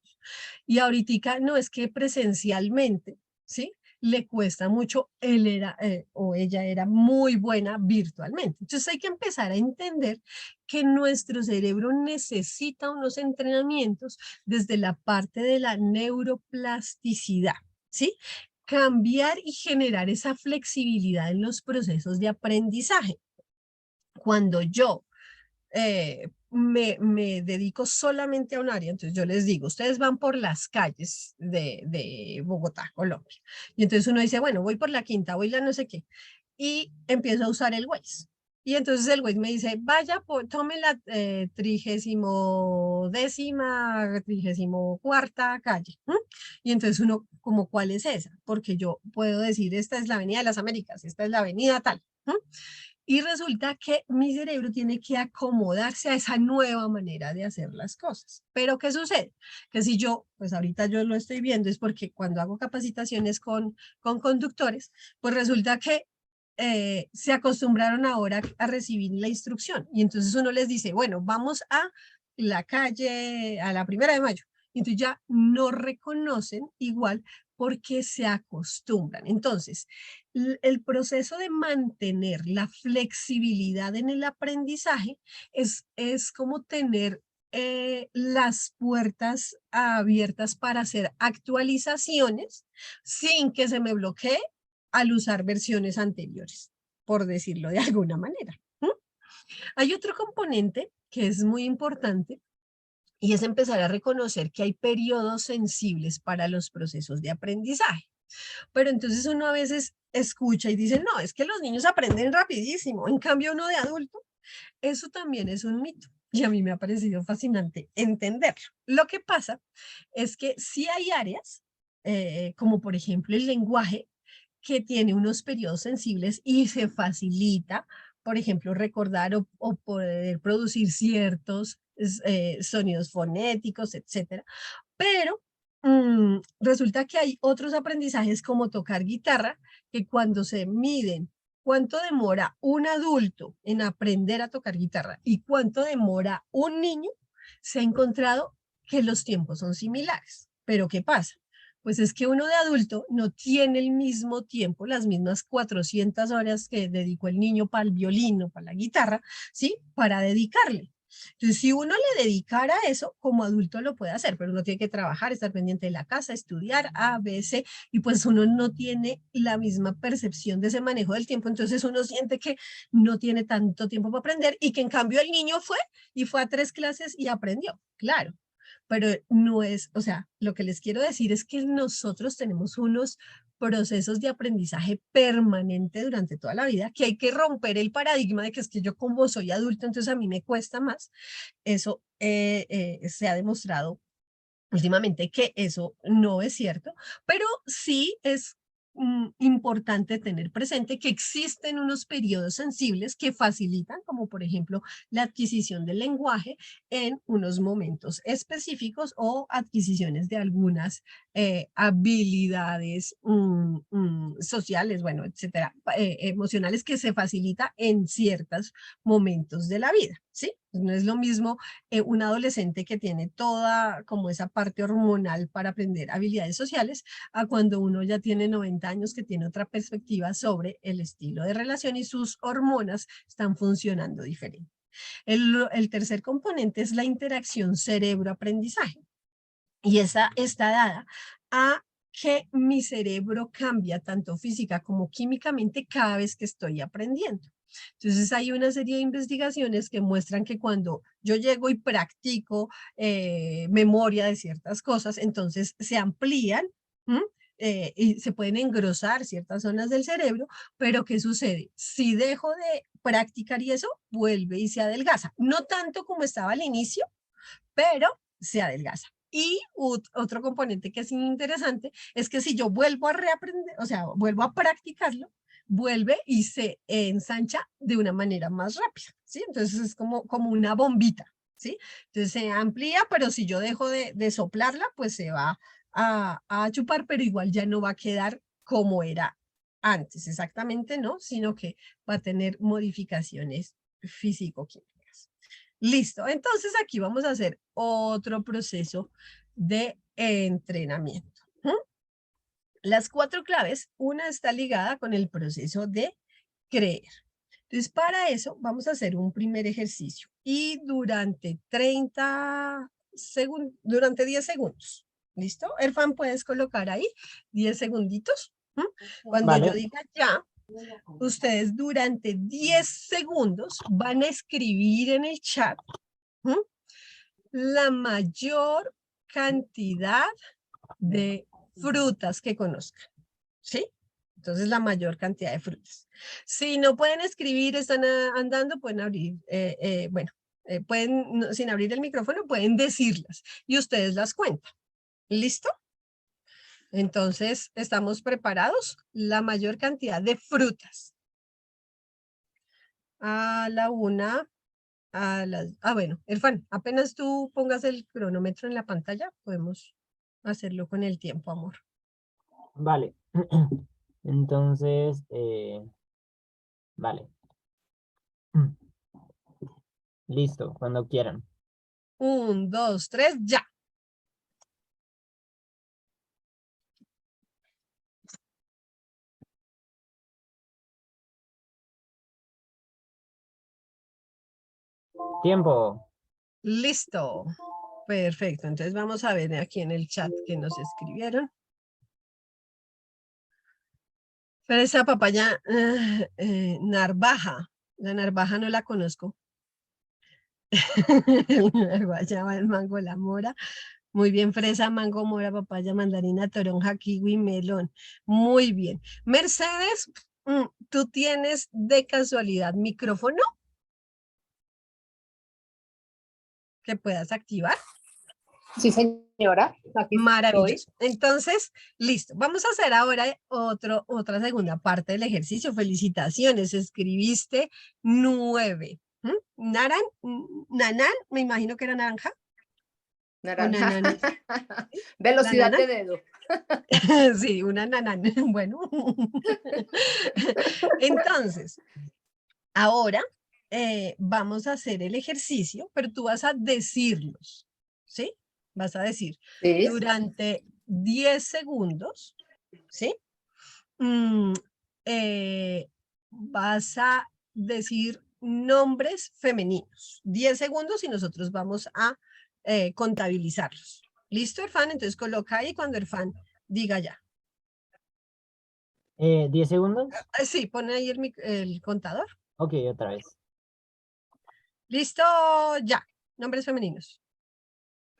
Y ahorita no, es que presencialmente, ¿sí? Le cuesta mucho, él era o ella era muy buena virtualmente. Entonces hay que empezar a entender que nuestro cerebro necesita unos entrenamientos desde la parte de la neuroplasticidad, ¿sí? Cambiar y generar esa flexibilidad en los procesos de aprendizaje. Cuando yo me dedico solamente a un área, entonces yo les digo, ustedes van por las calles de Bogotá, Colombia, y entonces uno dice, bueno, voy por la Quinta, voy la no sé qué, y empiezo a usar el Waze. Y entonces el Waze me dice, vaya, tome la 30ª, 34ª calle. ¿M? Y entonces uno, como, ¿cuál es esa? Porque yo puedo decir, esta es la Avenida de las Américas, esta es la avenida tal. ¿M? Y resulta que mi cerebro tiene que acomodarse a esa nueva manera de hacer las cosas. Pero ¿qué sucede? Que si yo, pues ahorita yo lo estoy viendo, es porque cuando hago capacitaciones con conductores, pues resulta que se acostumbraron ahora a recibir la instrucción. Y entonces uno les dice, bueno, vamos a la calle, a la 1 de Mayo. Y entonces ya no reconocen igual porque se acostumbran. Entonces, el proceso de mantener la flexibilidad en el aprendizaje es como tener las puertas abiertas para hacer actualizaciones sin que se me bloquee al usar versiones anteriores, por decirlo de alguna manera. Hay otro componente que es muy importante y es empezar a reconocer que hay periodos sensibles para los procesos de aprendizaje. Pero entonces uno a veces escucha y dice, no, es que los niños aprenden rapidísimo, en cambio uno de adulto, eso también es un mito. Y a mí me ha parecido fascinante entenderlo. Lo que pasa es que sí hay áreas, como por ejemplo el lenguaje, que tiene unos periodos sensibles y se facilita, por ejemplo, recordar o poder producir ciertos sonidos fonéticos, etcétera. Pero resulta que hay otros aprendizajes como tocar guitarra, que cuando se miden cuánto demora un adulto en aprender a tocar guitarra y cuánto demora un niño, se ha encontrado que los tiempos son similares. Pero ¿qué pasa? Pues es que uno de adulto no tiene el mismo tiempo, las mismas 400 horas que dedicó el niño para el violín o para la guitarra, ¿sí? Para dedicarle. Entonces, si uno le dedicara eso, como adulto lo puede hacer, pero uno tiene que trabajar, estar pendiente de la casa, estudiar, A, B, C, y pues uno no tiene la misma percepción de ese manejo del tiempo, entonces uno siente que no tiene tanto tiempo para aprender y que en cambio el niño fue a 3 clases y aprendió, claro. Pero no es, o sea, lo que les quiero decir es que nosotros tenemos unos procesos de aprendizaje permanente durante toda la vida, que hay que romper el paradigma de que es que yo como soy adulto, entonces a mí me cuesta más. Eso se ha demostrado últimamente que eso no es cierto, pero sí es importante tener presente que existen unos periodos sensibles que facilitan, como por ejemplo la adquisición del lenguaje en unos momentos específicos o adquisiciones de algunas habilidades sociales, bueno, etcétera, emocionales que se facilita en ciertos momentos de la vida, ¿sí? No es lo mismo un adolescente que tiene toda como esa parte hormonal para aprender habilidades sociales a cuando uno ya tiene 90 años que tiene otra perspectiva sobre el estilo de relación y sus hormonas están funcionando diferente. El tercer componente es la interacción cerebro-aprendizaje y esa está dada a que mi cerebro cambia tanto física como químicamente cada vez que estoy aprendiendo. Entonces hay una serie de investigaciones que muestran que cuando yo llego y practico memoria de ciertas cosas, entonces se amplían y se pueden engrosar ciertas zonas del cerebro, pero ¿qué sucede? Si dejo de practicar y eso, vuelve y se adelgaza. No tanto como estaba al inicio, pero se adelgaza. Y otro componente que es interesante es que si yo vuelvo a reaprender, o sea, vuelvo a practicarlo, vuelve y se ensancha de una manera más rápida, ¿sí? Entonces es como una bombita, ¿sí? Entonces se amplía, pero si yo dejo de soplarla, pues se va a chupar, pero igual ya no va a quedar como era antes, exactamente, ¿no? Sino que va a tener modificaciones físico-químicas. Listo, entonces aquí vamos a hacer otro proceso de entrenamiento. Las 4 claves, una está ligada con el proceso de creer. Entonces, para eso vamos a hacer un primer ejercicio y durante 10 segundos. ¿Listo? Erfan, puedes colocar ahí 10 segunditos. Cuando yo diga ya, ustedes durante 10 segundos van a escribir en el chat ¿Mm? La mayor cantidad de frutas que conozcan, ¿sí? Entonces, la mayor cantidad de frutas. Si no pueden escribir, están andando, pueden abrir, pueden, sin abrir el micrófono, pueden decirlas y ustedes las cuentan. ¿Listo? Entonces, ¿estamos preparados? La mayor cantidad de frutas. A la una, a las... bueno, Erfan, apenas tú pongas el cronómetro en la pantalla, podemos hacerlo con el tiempo, amor. Vale. Entonces, vale. Listo, cuando quieran. 1, 2, 3, ya. Tiempo. Listo. Perfecto. Entonces vamos a ver aquí en el chat que nos escribieron. Fresa, papaya, narvaja. La narvaja no la conozco. La guayaba, el mango, la mora. Muy bien, fresa, mango, mora, papaya, mandarina, toronja, kiwi, melón. Muy bien. Mercedes, ¿tú tienes de casualidad micrófono que puedas activar? Sí, señora. Aquí estoy. Maravilloso. Entonces, listo. Vamos a hacer ahora otra segunda parte del ejercicio. Felicitaciones. Escribiste 9. Nanán, me imagino que era naranja. Naranja. Nanán. Velocidad nanana. de dedo. Sí, una nanán. Bueno. Entonces, ahora vamos a hacer el ejercicio, pero tú vas a decirlos, ¿sí? Vas a decir Sí. durante 10 segundos, ¿sí? Vas a decir nombres femeninos. 10 segundos y nosotros vamos a contabilizarlos. ¿Listo, Erfan? Entonces coloca ahí cuando Erfan diga ya. 10 segundos. Sí, pone ahí el contador. Ok, otra vez. Listo, ya. Nombres femeninos.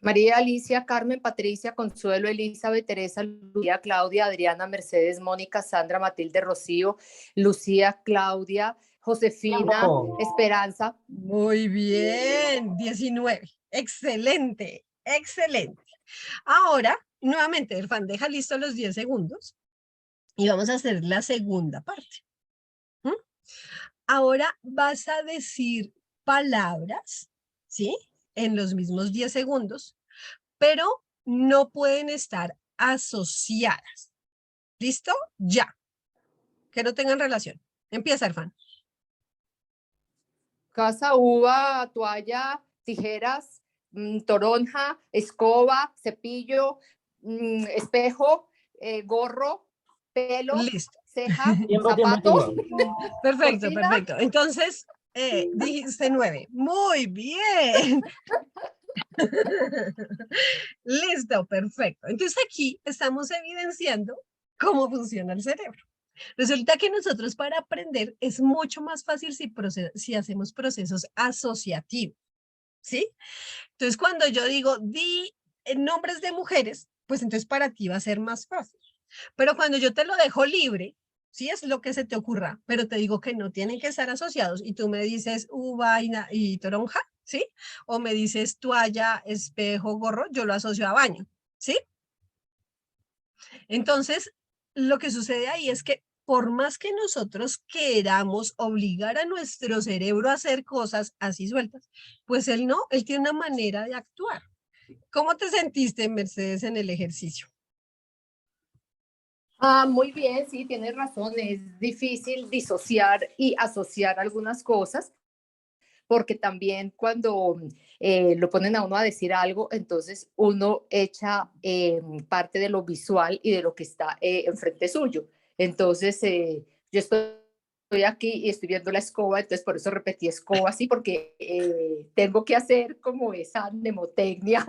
María Alicia, Carmen, Patricia, Consuelo, Elizabeth, Teresa, Lucía, Claudia, Adriana, Mercedes, Mónica, Sandra, Matilde, Rocío, Lucía, Claudia, Josefina, Tiempo. Esperanza. Muy bien, 19. Excelente, excelente. Ahora, nuevamente, Erfan, deja listo los 10 segundos y vamos a hacer la segunda parte. Ahora vas a decir palabras, ¿sí? En los mismos 10 segundos, pero no pueden estar asociadas. ¿Listo? Ya. Que no tengan relación. Empieza, Erfan. Casa, uva, toalla, tijeras, toronja, escoba, cepillo, espejo, gorro, pelo, Listo. ceja, Tiempo, zapato, Perfecto, cortina. perfecto. Entonces, dijiste 9. Muy bien. Listo, perfecto. Entonces aquí estamos evidenciando cómo funciona el cerebro. Resulta que nosotros para aprender es mucho más fácil si hacemos procesos asociativos, ¿sí? Entonces cuando yo digo, di nombres de mujeres, pues entonces para ti va a ser más fácil. Pero cuando yo te lo dejo libre, sí es lo que se te ocurra, pero te digo que no tienen que estar asociados y tú me dices uva y toronja, ¿sí? O me dices toalla, espejo, gorro, yo lo asocio a baño, ¿sí? Entonces, lo que sucede ahí es que por más que nosotros queramos obligar a nuestro cerebro a hacer cosas así sueltas, pues él no, él tiene una manera de actuar. ¿Cómo te sentiste, Mercedes, en el ejercicio? Muy bien, sí, tienes razón. Es difícil disociar y asociar algunas cosas, porque también cuando lo ponen a uno a decir algo, entonces uno echa parte de lo visual y de lo que está enfrente suyo. Entonces, yo estoy aquí y estoy viendo la escoba, entonces por eso repetí escoba así, porque tengo que hacer como esa mnemotecnia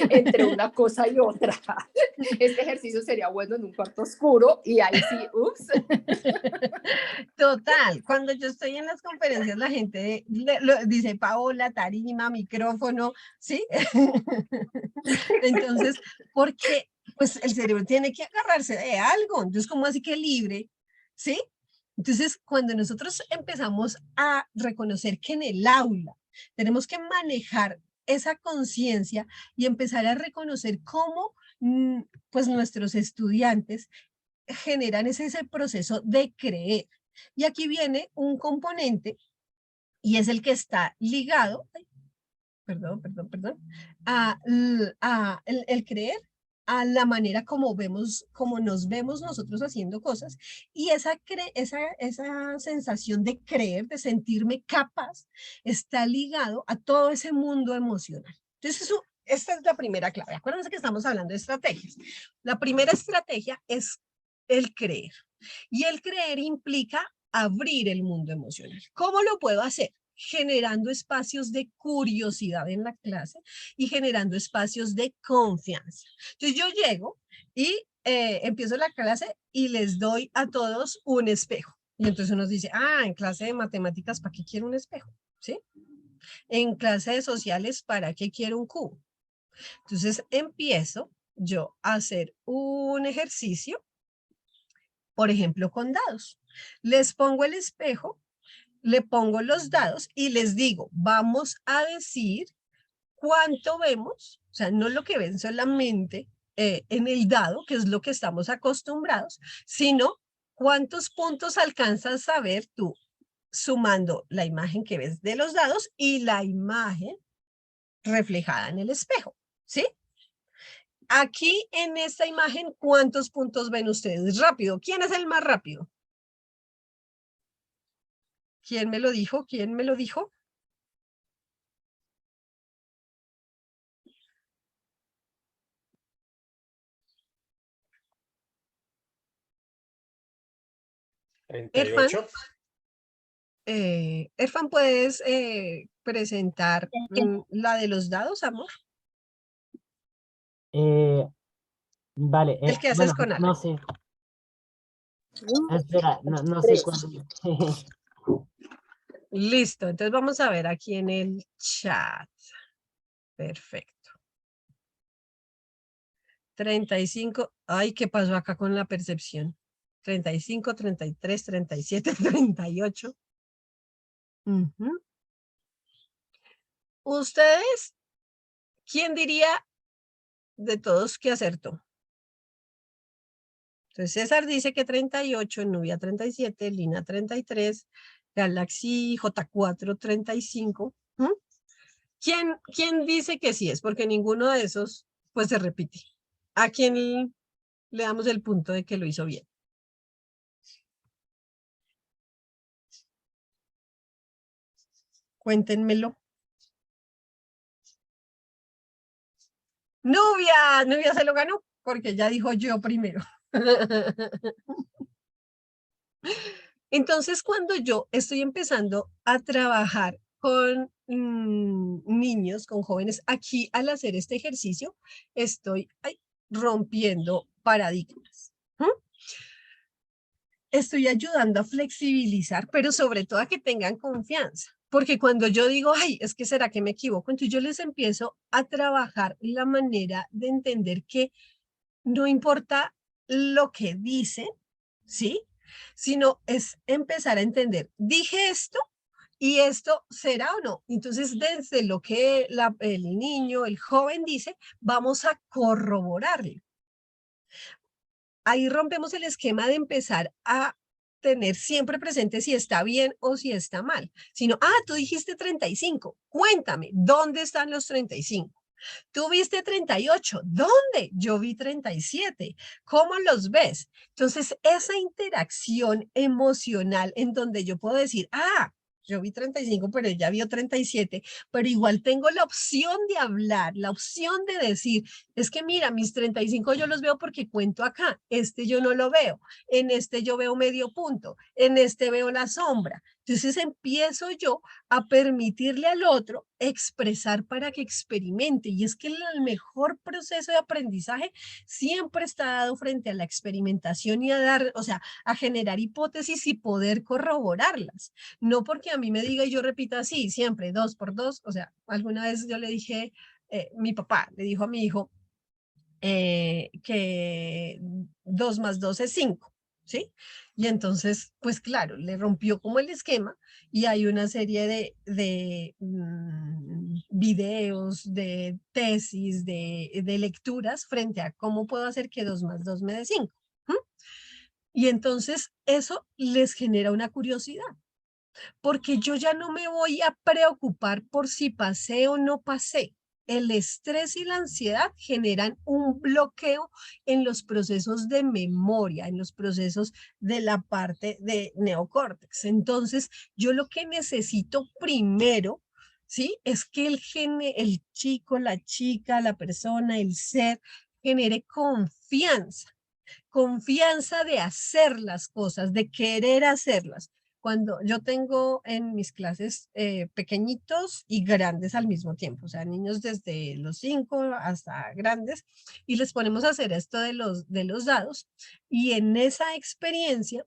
entre una cosa y otra. Este ejercicio sería bueno en un cuarto oscuro y ahí sí, ups. Total, cuando yo estoy en las conferencias, la gente dice Paola, tarima, micrófono, ¿sí? Entonces, porque pues el cerebro tiene que agarrarse de algo, entonces, ¿cómo así que libre? ¿Sí? Entonces, cuando nosotros empezamos a reconocer que en el aula tenemos que manejar esa conciencia y empezar a reconocer cómo pues nuestros estudiantes generan ese proceso de creer. Y aquí viene un componente y es el que está ligado, perdón, a el creer, a la manera como vemos, como nos vemos nosotros haciendo cosas, y esa sensación de creer, de sentirme capaz, está ligado a todo ese mundo emocional. Entonces, esta es la primera clave. Acuérdense que estamos hablando de estrategias. La primera estrategia es el creer, y el creer implica abrir el mundo emocional. ¿Cómo lo puedo hacer? Generando espacios de curiosidad en la clase y generando espacios de confianza. Entonces yo llego y empiezo la clase y les doy a todos un espejo. Y entonces uno dice, en clase de matemáticas, ¿para qué quiero un espejo? ¿Sí? En clase de sociales, ¿para qué quiero un cubo? Entonces empiezo yo a hacer un ejercicio, por ejemplo, con dados. Les pongo el espejo, le pongo los dados y les digo, vamos a decir cuánto vemos, o sea, no lo que ven solamente en el dado, que es lo que estamos acostumbrados, sino cuántos puntos alcanzas a ver tú sumando la imagen que ves de los dados y la imagen reflejada en el espejo, ¿sí? Aquí en esta imagen, ¿cuántos puntos ven ustedes? Rápido, ¿quién es el más rápido? ¿Quién me lo dijo? ¿Quién me lo dijo? Erfan, 38. Erfan, ¿puedes presentar la de los dados, amor? Vale, El que haces con Ana. no sé. Espera, no sé cuándo. Listo, entonces vamos a ver aquí en el chat. Perfecto. 35. Ay, ¿qué pasó acá con la percepción? 35, 33, 37, 38. ¿Ustedes? ¿Quién diría de todos que acertó? Entonces César dice que 38, Nubia 37, Lina 33, Galaxy J4 35. ¿Quién dice que sí es? Porque ninguno de esos pues se repite. ¿A quién le damos el punto de que lo hizo bien? Cuéntenmelo. Nubia se lo ganó porque ya dijo yo primero. Entonces, cuando yo estoy empezando a trabajar con niños, con jóvenes, aquí al hacer este ejercicio, estoy rompiendo paradigmas. Estoy ayudando a flexibilizar, pero sobre todo a que tengan confianza. Porque cuando yo digo, es que será que me equivoco, entonces yo les empiezo a trabajar la manera de entender que no importa lo que dicen, ¿sí? Sino es empezar a entender, dije esto y esto será o no. Entonces, desde lo que el niño, el joven dice, vamos a corroborarlo. Ahí rompemos el esquema de empezar a tener siempre presente si está bien o si está mal. Sino, tú dijiste 35, cuéntame, ¿dónde están los 35? Tú viste 38, ¿dónde? Yo vi 37, ¿cómo los ves? Entonces, esa interacción emocional en donde yo puedo decir, yo vi 35, pero ella vio 37, pero igual tengo la opción de hablar, la opción de decir, es que mira, mis 35 yo los veo porque cuento acá, este yo no lo veo, en este yo veo medio punto, en este veo la sombra. Entonces empiezo yo a permitirle al otro expresar para que experimente. Y es que el mejor proceso de aprendizaje siempre está dado frente a la experimentación y a dar, o sea, a generar hipótesis y poder corroborarlas. No porque a mí me diga y yo repita así, siempre, 2 por 2. O sea, alguna vez yo le dije, mi papá le dijo a mi hijo que 2 más 2 es 5. ¿Sí? Y entonces, pues claro, le rompió como el esquema y hay una serie de videos, de tesis, de lecturas frente a cómo puedo hacer que 2 más 2 me dé 5. Y entonces eso les genera una curiosidad, porque yo ya no me voy a preocupar por si pasé o no pasé. El estrés y la ansiedad generan un bloqueo en los procesos de memoria, en los procesos de la parte de neocórtex. Entonces, yo lo que necesito primero, ¿sí? Es que el chico, la chica, la persona, el ser, genere confianza de hacer las cosas, de querer hacerlas. Cuando yo tengo en mis clases pequeñitos y grandes al mismo tiempo, o sea, niños desde los 5 hasta grandes, y les ponemos a hacer esto de los dados, y en esa experiencia,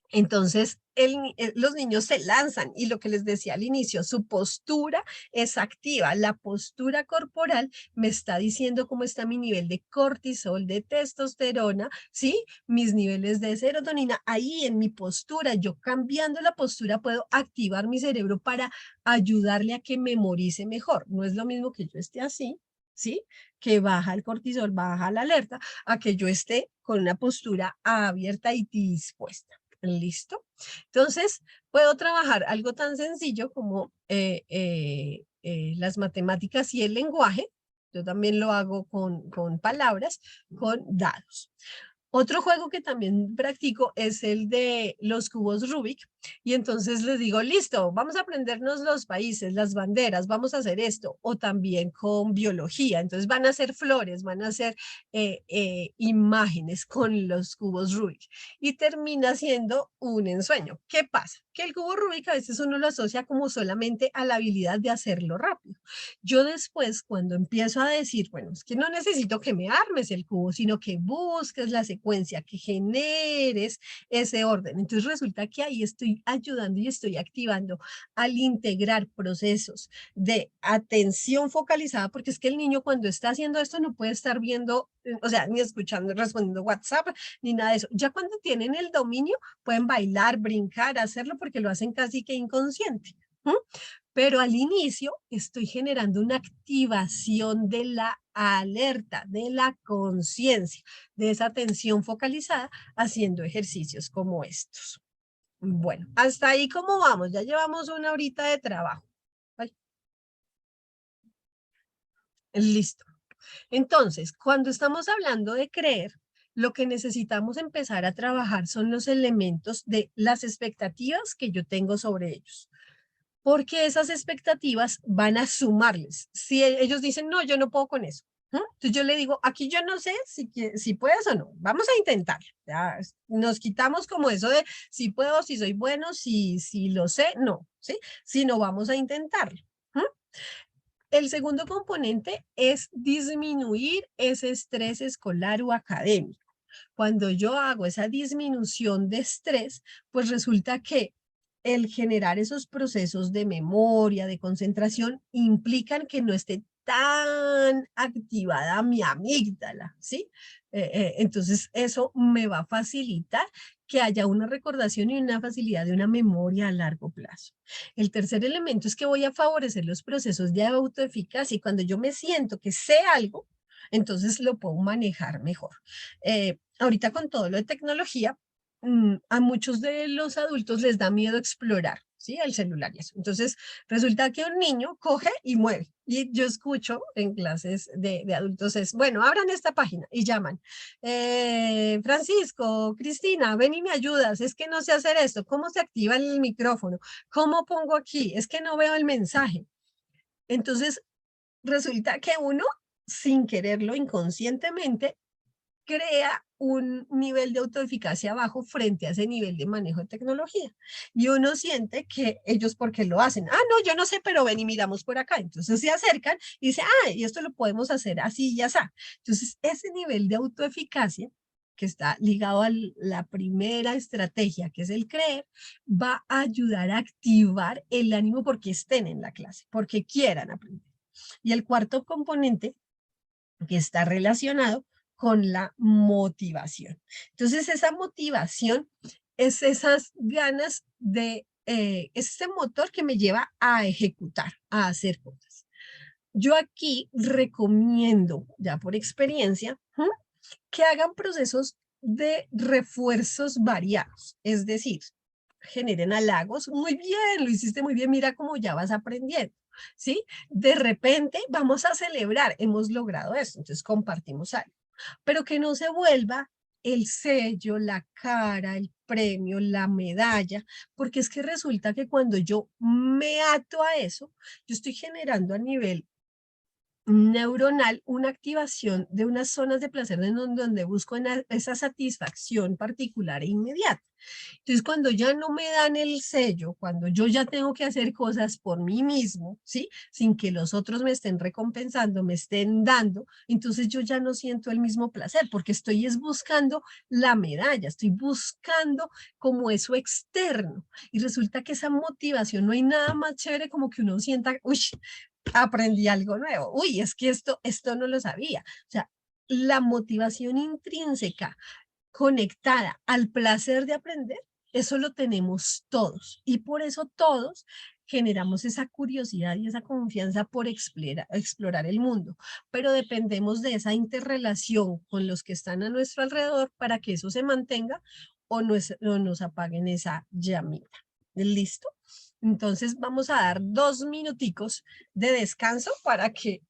entonces, los niños se lanzan y lo que les decía al inicio, su postura es activa. La postura corporal me está diciendo cómo está mi nivel de cortisol, de testosterona, ¿sí? Mis niveles de serotonina. Ahí en mi postura, yo cambiando la postura puedo activar mi cerebro para ayudarle a que memorice mejor. No es lo mismo que yo esté así, ¿sí? Que baja el cortisol, baja la alerta, a que yo esté con una postura abierta y dispuesta. ¿Listo? Entonces, puedo trabajar algo tan sencillo como las matemáticas y el lenguaje. Yo también lo hago con palabras, con dados. Otro juego que también practico es el de los cubos Rubik. Y entonces les digo, listo, vamos a aprendernos los países, las banderas, vamos a hacer esto. O también con biología. Entonces van a hacer flores, van a hacer imágenes con los cubos Rubik. Y termina siendo un ensueño. ¿Qué pasa? Que el cubo Rubik a veces uno lo asocia como solamente a la habilidad de hacerlo rápido. Yo después, cuando empiezo a decir, bueno, es que no necesito que me armes el cubo, sino que busques la secuencia, que generes ese orden. Entonces resulta que ahí estoy ayudando y estoy activando al integrar procesos de atención focalizada, porque es que el niño cuando está haciendo esto no puede estar viendo, o sea, ni escuchando, respondiendo WhatsApp, ni nada de eso. Ya cuando tienen el dominio, pueden bailar, brincar, hacerlo porque lo hacen casi que inconsciente. Pero al inicio estoy generando una activación de la alerta, de la conciencia, de esa atención focalizada, haciendo ejercicios como estos. Bueno, hasta ahí cómo vamos, ya llevamos una horita de trabajo. Ay. Listo. Entonces, cuando estamos hablando de creer, lo que necesitamos empezar a trabajar son los elementos de las expectativas que yo tengo sobre ellos. Porque esas expectativas van a sumarles. Si ellos dicen, no, yo no puedo con eso. Entonces yo le digo, aquí yo no sé si puedes o no, vamos a intentar. Ya, nos quitamos como eso de si puedo, si soy bueno, si lo sé, no, ¿sí? Si no, vamos a intentarlo. El segundo componente es disminuir ese estrés escolar o académico. Cuando yo hago esa disminución de estrés, pues resulta que el generar esos procesos de memoria, de concentración, implican que no esté tan activada mi amígdala, ¿sí? Entonces, eso me va a facilitar que haya una recordación y una facilidad de una memoria a largo plazo. El tercer elemento es que voy a favorecer los procesos de autoeficacia y cuando yo me siento que sé algo, entonces lo puedo manejar mejor. Ahorita con todo lo de tecnología, a muchos de los adultos les da miedo explorar, ¿sí? El celular y eso. Entonces, resulta que un niño coge y mueve. Y yo escucho en clases de adultos es, bueno, abran esta página y llaman. Francisco, Cristina, ven y me ayudas. Es que no sé hacer esto. ¿Cómo se activa el micrófono? ¿Cómo pongo aquí? Es que no veo el mensaje. Entonces, resulta que uno, sin quererlo, inconscientemente, crea un nivel de autoeficacia bajo frente a ese nivel de manejo de tecnología. Y uno siente que ellos porque lo hacen. Ah, no, yo no sé, pero ven y miramos por acá. Entonces se acercan y dicen, ah, y esto lo podemos hacer así y así. Entonces ese nivel de autoeficacia que está ligado a la primera estrategia, que es el creer, va a ayudar a activar el ánimo porque estén en la clase, porque quieran aprender. Y el cuarto componente que está relacionado con la motivación. Entonces, esa motivación es esas ganas de, es ese motor que me lleva a ejecutar, a hacer cosas. Yo aquí recomiendo, ya por experiencia, que hagan procesos de refuerzos variados, es decir, generen halagos, muy bien, lo hiciste muy bien, mira cómo ya vas aprendiendo, ¿sí? De repente vamos a celebrar, hemos logrado esto, entonces compartimos algo, pero que no se vuelva el sello, la cara, el premio, la medalla, porque es que resulta que cuando yo me ato a eso, yo estoy generando a nivel neuronal una activación de unas zonas de placer donde busco esa satisfacción particular e inmediata. Entonces, cuando ya no me dan el sello, cuando yo ya tengo que hacer cosas por mí mismo, ¿sí? Sin que los otros me estén recompensando, me estén dando, entonces yo ya no siento el mismo placer, porque estoy es buscando la medalla, estoy buscando como eso externo. Y resulta que esa motivación, no hay nada más chévere como que uno sienta, uy, aprendí algo nuevo. Uy, es que esto no lo sabía. O sea, la motivación intrínseca conectada al placer de aprender, eso lo tenemos todos. Y por eso todos generamos esa curiosidad y esa confianza por explorar el mundo. Pero dependemos de esa interrelación con los que están a nuestro alrededor para que eso se mantenga o nos apaguen esa llamita. ¿Listo? Entonces vamos a dar 2 minuticos de descanso para que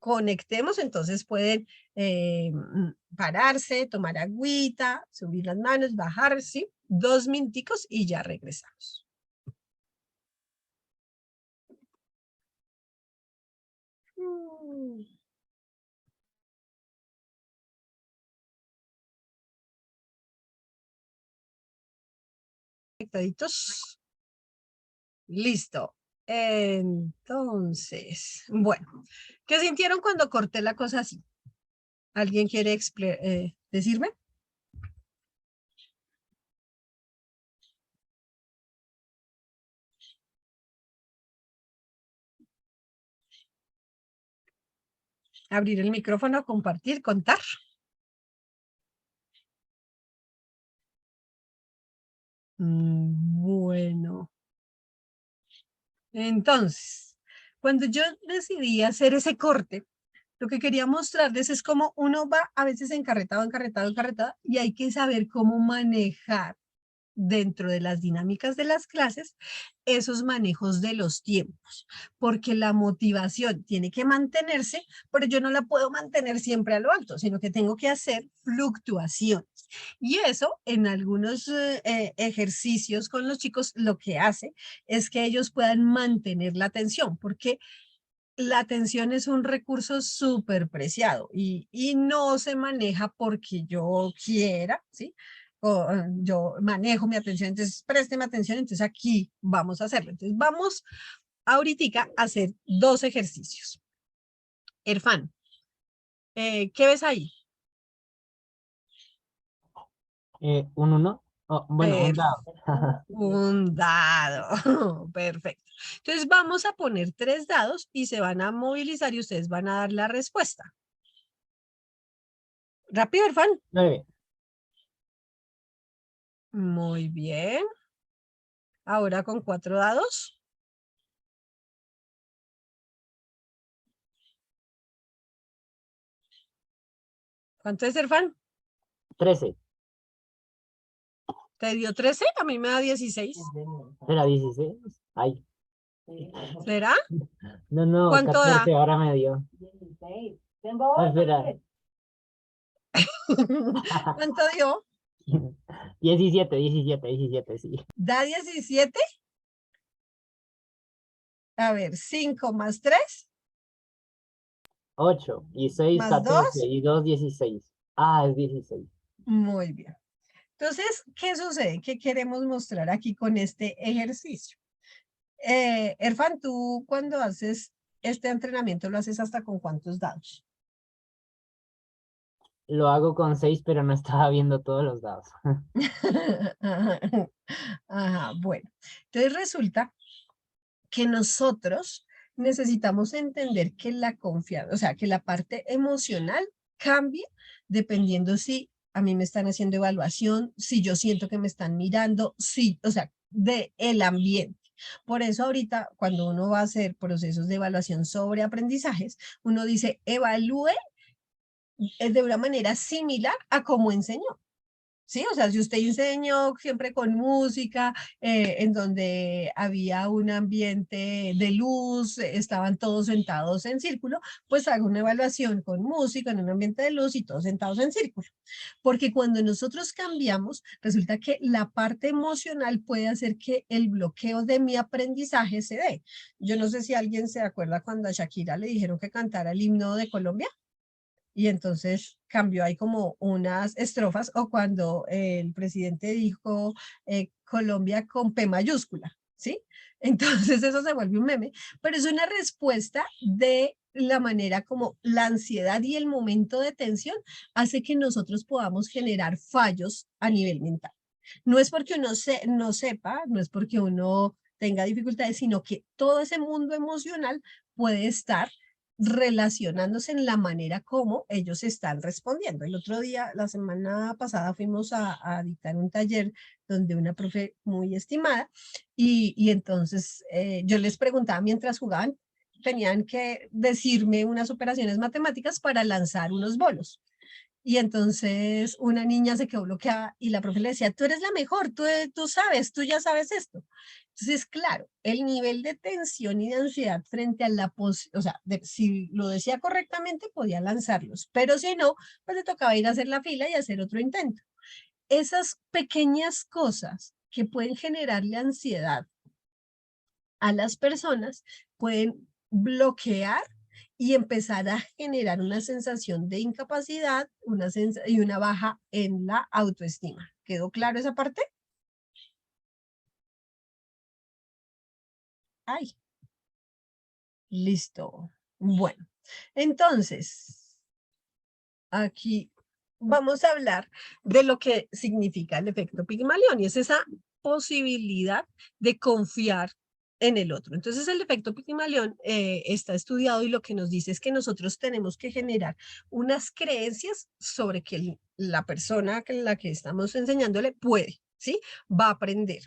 conectemos. Entonces pueden pararse, tomar agüita, subir las manos, bajar, ¿sí? 2 minuticos y ya regresamos. Conectaditos. Listo. Entonces, bueno, ¿qué sintieron cuando corté la cosa así? ¿Alguien quiere decirme? Abrir el micrófono, compartir, contar. Bueno. Entonces, cuando yo decidí hacer ese corte, lo que quería mostrarles es cómo uno va a veces encarretado, encarretado, encarretado, y hay que saber cómo manejar dentro de las dinámicas de las clases esos manejos de los tiempos, porque la motivación tiene que mantenerse, pero yo no la puedo mantener siempre a lo alto, sino que tengo que hacer fluctuaciones. Y eso en algunos ejercicios con los chicos lo que hace es que ellos puedan mantener la atención, porque la atención es un recurso súper preciado y no se maneja porque yo quiera, ¿sí? O yo manejo mi atención, entonces présteme atención, entonces aquí vamos a hacerlo. Entonces vamos ahorita a hacer 2 ejercicios. Erfan, ¿qué ves ahí? Un 1. Bueno, un dado. Un dado. Perfecto. Entonces vamos a poner 3 dados y se van a movilizar y ustedes van a dar la respuesta. Rápido, Erfan. 9. Muy bien. Ahora con 4 dados. ¿Cuánto es, Erfan? 13. ¿Te dio 13? A mí me da 16. Era 16. Ay, ¿Será? no, ¿Cuánto 14 da? ahora me dio. Ah, espera. ¿Cuánto dio? 17, sí. ¿Da 17? A ver, 5 más 3 8 y 6, más 14 2. y 2, 16. Ah, es 16. Muy bien. Entonces, ¿qué sucede? ¿Qué queremos mostrar aquí con este ejercicio? Erfan, tú cuando haces este entrenamiento, ¿lo haces hasta con cuántos dados? Lo hago con 6, pero no estaba viendo todos los dados. Ajá, bueno. Entonces resulta que nosotros necesitamos entender que la confianza, o sea, que la parte emocional cambia dependiendo si a mí me están haciendo evaluación, si yo siento que me están mirando, si, o sea, de el ambiente. Por eso ahorita cuando uno va a hacer procesos de evaluación sobre aprendizajes, uno dice evalúe de una manera similar a cómo enseñó. Sí, o sea, si usted enseñó siempre con música, en donde había un ambiente de luz, estaban todos sentados en círculo, pues haga una evaluación con música en un ambiente de luz y todos sentados en círculo. Porque cuando nosotros cambiamos, resulta que la parte emocional puede hacer que el bloqueo de mi aprendizaje se dé. Yo no sé si alguien se acuerda cuando a Shakira le dijeron que cantara el himno de Colombia y entonces cambió ahí como unas estrofas, o cuando el presidente dijo Colombia con P mayúscula, ¿sí? Entonces eso se vuelve un meme, pero es una respuesta de la manera como la ansiedad y el momento de tensión hace que nosotros podamos generar fallos a nivel mental. No es porque uno no sepa, no es porque uno tenga dificultades, sino que todo ese mundo emocional puede estar relacionándose en la manera como ellos están respondiendo. El otro día, la semana pasada, fuimos a dictar un taller donde una profe muy estimada y entonces yo les preguntaba mientras jugaban, tenían que decirme unas operaciones matemáticas para lanzar unos bolos. Y entonces una niña se quedó bloqueada y la profe le decía, tú eres la mejor, tú sabes, tú ya sabes esto. Entonces, claro, el nivel de tensión y de ansiedad frente a la o sea, si lo decía correctamente, podía lanzarlos, pero si no, pues le tocaba ir a hacer la fila y hacer otro intento. Esas pequeñas cosas que pueden generarle ansiedad a las personas pueden bloquear y empezar a generar una sensación de incapacidad y una baja en la autoestima. ¿Quedó claro esa parte? Ay, listo. Bueno, entonces, aquí vamos a hablar de lo que significa el efecto Pigmalión y es esa posibilidad de confiar en el otro. Entonces el efecto Pigmalión está estudiado y lo que nos dice es que nosotros tenemos que generar unas creencias sobre que la persona a la que estamos enseñándole puede, ¿sí? Va a aprender.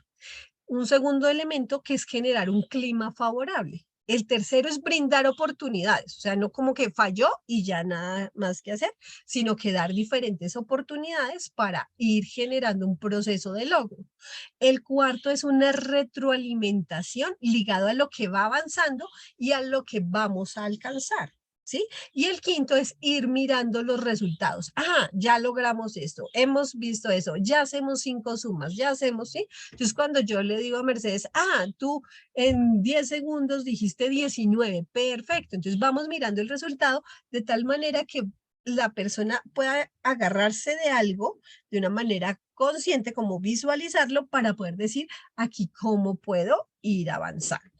Un segundo elemento que es generar un clima favorable. El tercero es brindar oportunidades, o sea, no como que falló y ya nada más que hacer, sino que dar diferentes oportunidades para ir generando un proceso de logro. El cuarto es una retroalimentación ligado a lo que va avanzando y a lo que vamos a alcanzar. ¿Sí? Y el quinto es ir mirando los resultados. Ah, ya logramos esto, hemos visto eso, ya hacemos 5 sumas, ya hacemos, ¿sí? Entonces, cuando yo le digo a Mercedes, tú en 10 segundos dijiste 19, perfecto. Entonces, vamos mirando el resultado de tal manera que la persona pueda agarrarse de algo de una manera consciente, como visualizarlo para poder decir, aquí cómo puedo ir avanzando.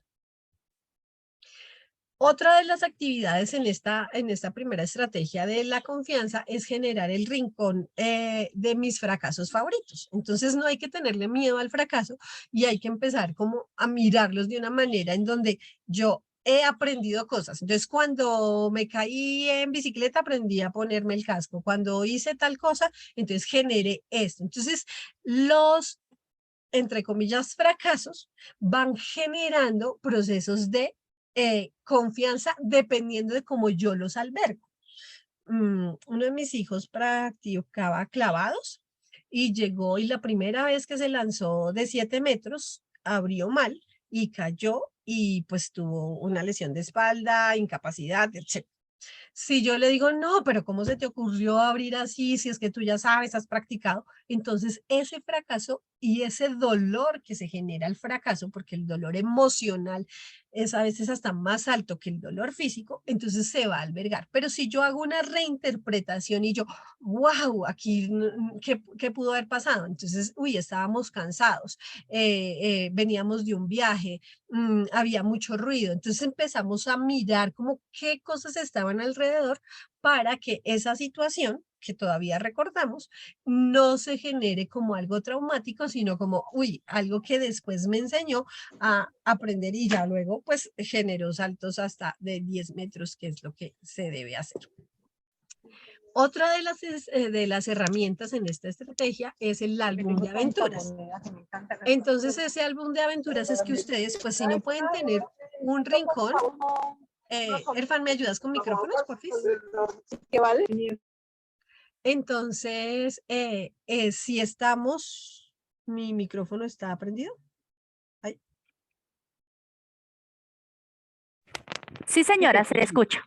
Otra de las actividades en esta primera estrategia de la confianza es generar el rincón de mis fracasos favoritos. Entonces no hay que tenerle miedo al fracaso y hay que empezar como a mirarlos de una manera en donde yo he aprendido cosas. Entonces cuando me caí en bicicleta aprendí a ponerme el casco. Cuando hice tal cosa, entonces generé esto. Entonces los, entre comillas, fracasos van generando procesos de confianza dependiendo de cómo yo los albergo. Uno de mis hijos practicaba clavados y llegó y la primera vez que se lanzó de 7 metros, abrió mal y cayó y pues tuvo una lesión de espalda, incapacidad, etc. Si yo le digo, no, pero ¿cómo se te ocurrió abrir así? Si es que tú ya sabes, has practicado. Entonces, ese fracaso y ese dolor que se genera al fracaso, porque el dolor emocional es a veces hasta más alto que el dolor físico, entonces se va a albergar. Pero si yo hago una reinterpretación y yo, wow, aquí, ¿qué pudo haber pasado? Entonces, uy, estábamos cansados, veníamos de un viaje, había mucho ruido. Entonces empezamos a mirar como qué cosas estaban alrededor para que esa situación que todavía recordamos no se genere como algo traumático, sino como, uy, algo que después me enseñó a aprender y ya luego pues generó saltos hasta de 10 metros, que es lo que se debe hacer. Otra de las herramientas en esta estrategia es el álbum de aventuras. Entonces, ese álbum de aventuras es que ustedes, pues si no pueden tener un rincón, Erfan, ¿me ayudas con micrófonos, por favor? Entonces, si estamos, mi micrófono está prendido. Ay. Sí, señora, se le escucha.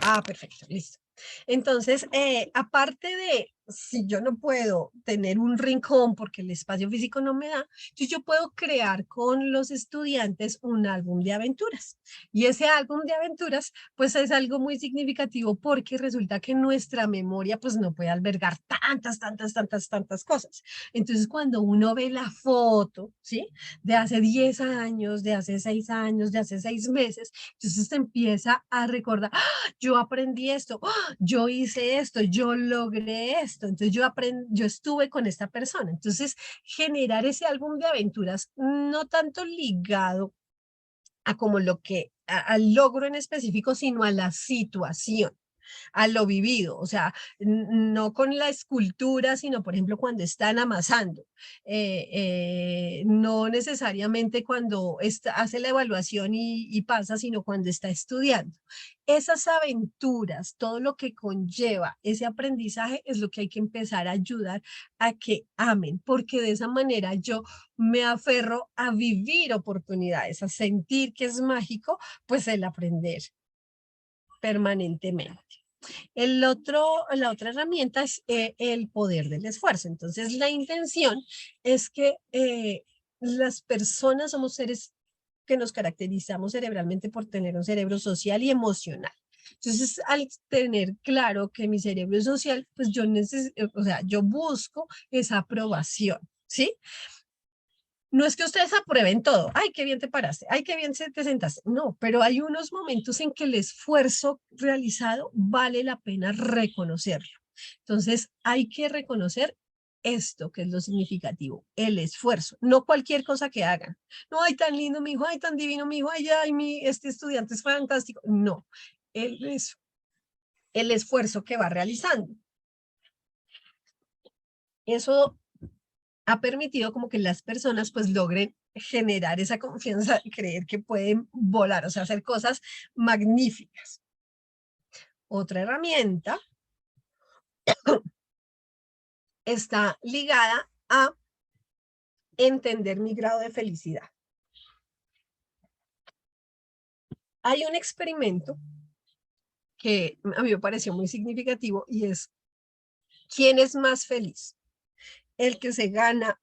Ah, perfecto, listo. Entonces, aparte de, si yo no puedo tener un rincón porque el espacio físico no me da, entonces yo puedo crear con los estudiantes un álbum de aventuras. Y ese álbum de aventuras, pues es algo muy significativo porque resulta que nuestra memoria, pues no puede albergar tantas cosas. Entonces, cuando uno ve la foto, ¿sí? De hace 10 años, de hace 6 años, de hace 6 meses, entonces se empieza a recordar, ¡ah! Yo aprendí esto, ¡ah! Yo hice esto, yo logré esto, entonces yo estuve con esta persona. Entonces, generar ese álbum de aventuras, no tanto ligado a como al logro en específico, sino a la situación, a lo vivido, o sea, no con la escultura, sino por ejemplo cuando están amasando, no necesariamente cuando hace la evaluación y pasa, sino cuando está estudiando. Esas aventuras, todo lo que conlleva ese aprendizaje es lo que hay que empezar a ayudar a que amen, porque de esa manera yo me aferro a vivir oportunidades, a sentir que es mágico, pues el aprender permanentemente. La otra herramienta es el poder del esfuerzo. Entonces, la intención es que las personas somos seres que nos caracterizamos cerebralmente por tener un cerebro social y emocional. Entonces, al tener claro que mi cerebro es social, pues yo busco esa aprobación, ¿sí? No es que ustedes aprueben todo. Ay, qué bien te paraste. Ay, qué bien te sentaste. No, pero hay unos momentos en que el esfuerzo realizado vale la pena reconocerlo. Entonces, hay que reconocer esto, que es lo significativo, el esfuerzo, no cualquier cosa que hagan. No, ay, tan lindo mi hijo, ay, tan divino mi hijo, ay, este estudiante es fantástico. No, el esfuerzo que va realizando. Eso ha permitido como que las personas pues logren generar esa confianza y creer que pueden volar, o sea, hacer cosas magníficas. Otra herramienta está ligada a entender mi grado de felicidad. Hay un experimento que a mí me pareció muy significativo y es, ¿quién es más feliz? ¿El que se gana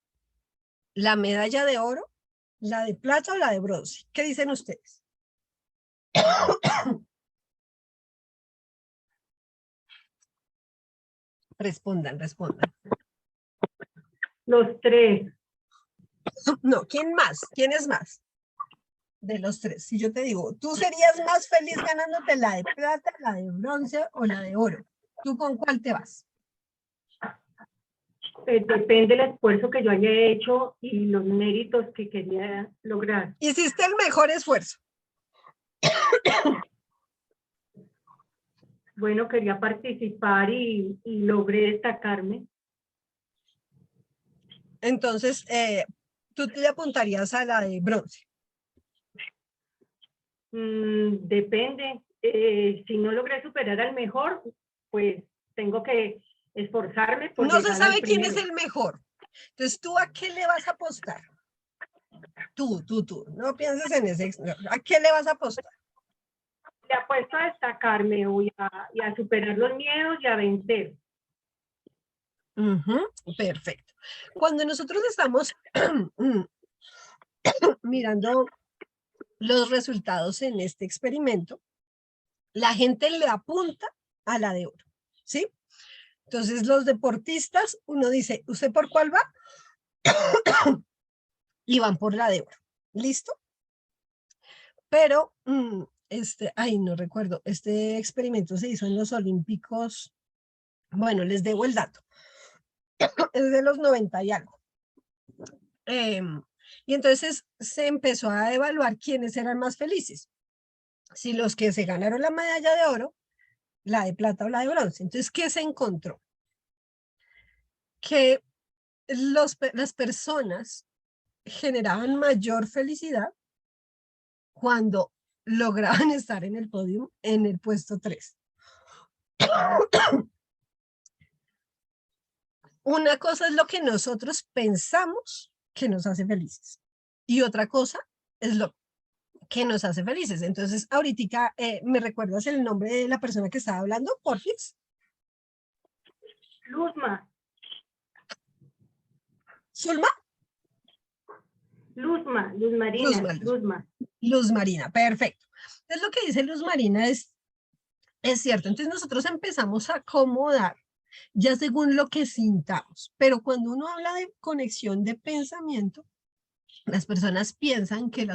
la medalla de oro, la de plata o la de bronce? ¿Qué dicen ustedes? Respondan. Los tres. No, ¿quién más? ¿Quién es más? De los tres. Si yo te digo, ¿tú serías más feliz ganándote la de plata, la de bronce o la de oro? ¿Tú con cuál te vas? Depende del esfuerzo que yo haya hecho y los méritos que quería lograr. Hiciste el mejor esfuerzo. Bueno, quería participar y logré destacarme. Entonces, tú te apuntarías a la de bronce. Depende. Si no logré superar al mejor, pues tengo que esforzarme por No se llegar sabe al quién es primero. el mejor. Entonces, ¿tú a qué le vas a apostar? Tú, no pienses en ese, ¿a qué le vas a apostar? Le apuesto a destacarme y a superar los miedos y a vencer. Perfecto. Cuando nosotros estamos mirando los resultados en este experimento, la gente le apunta a la de oro, ¿sí? Entonces los deportistas, uno dice, ¿usted por cuál va? Y van por la de oro, ¿listo? Pero, no recuerdo, este experimento se hizo en los Olímpicos, bueno, les debo el dato, es de los 90 y algo. Y entonces se empezó a evaluar quiénes eran más felices, si los que se ganaron la medalla de oro, la de plata o la de bronce. Entonces, ¿qué se encontró? Que las personas generaban mayor felicidad cuando lograban estar en el podio en el puesto 3. Una cosa es lo que nosotros pensamos que nos hace felices y otra cosa es lo que nos hace felices. Entonces, ahorita, ¿me recuerdas el nombre de la persona que estaba hablando, porfis? Luzma. ¿Zulma? Luz Marina. Luz Marina, perfecto. Entonces, lo que dice Luz Marina es cierto. Entonces, nosotros empezamos a acomodar ya según lo que sintamos. Pero cuando uno habla de conexión de pensamiento, las personas piensan que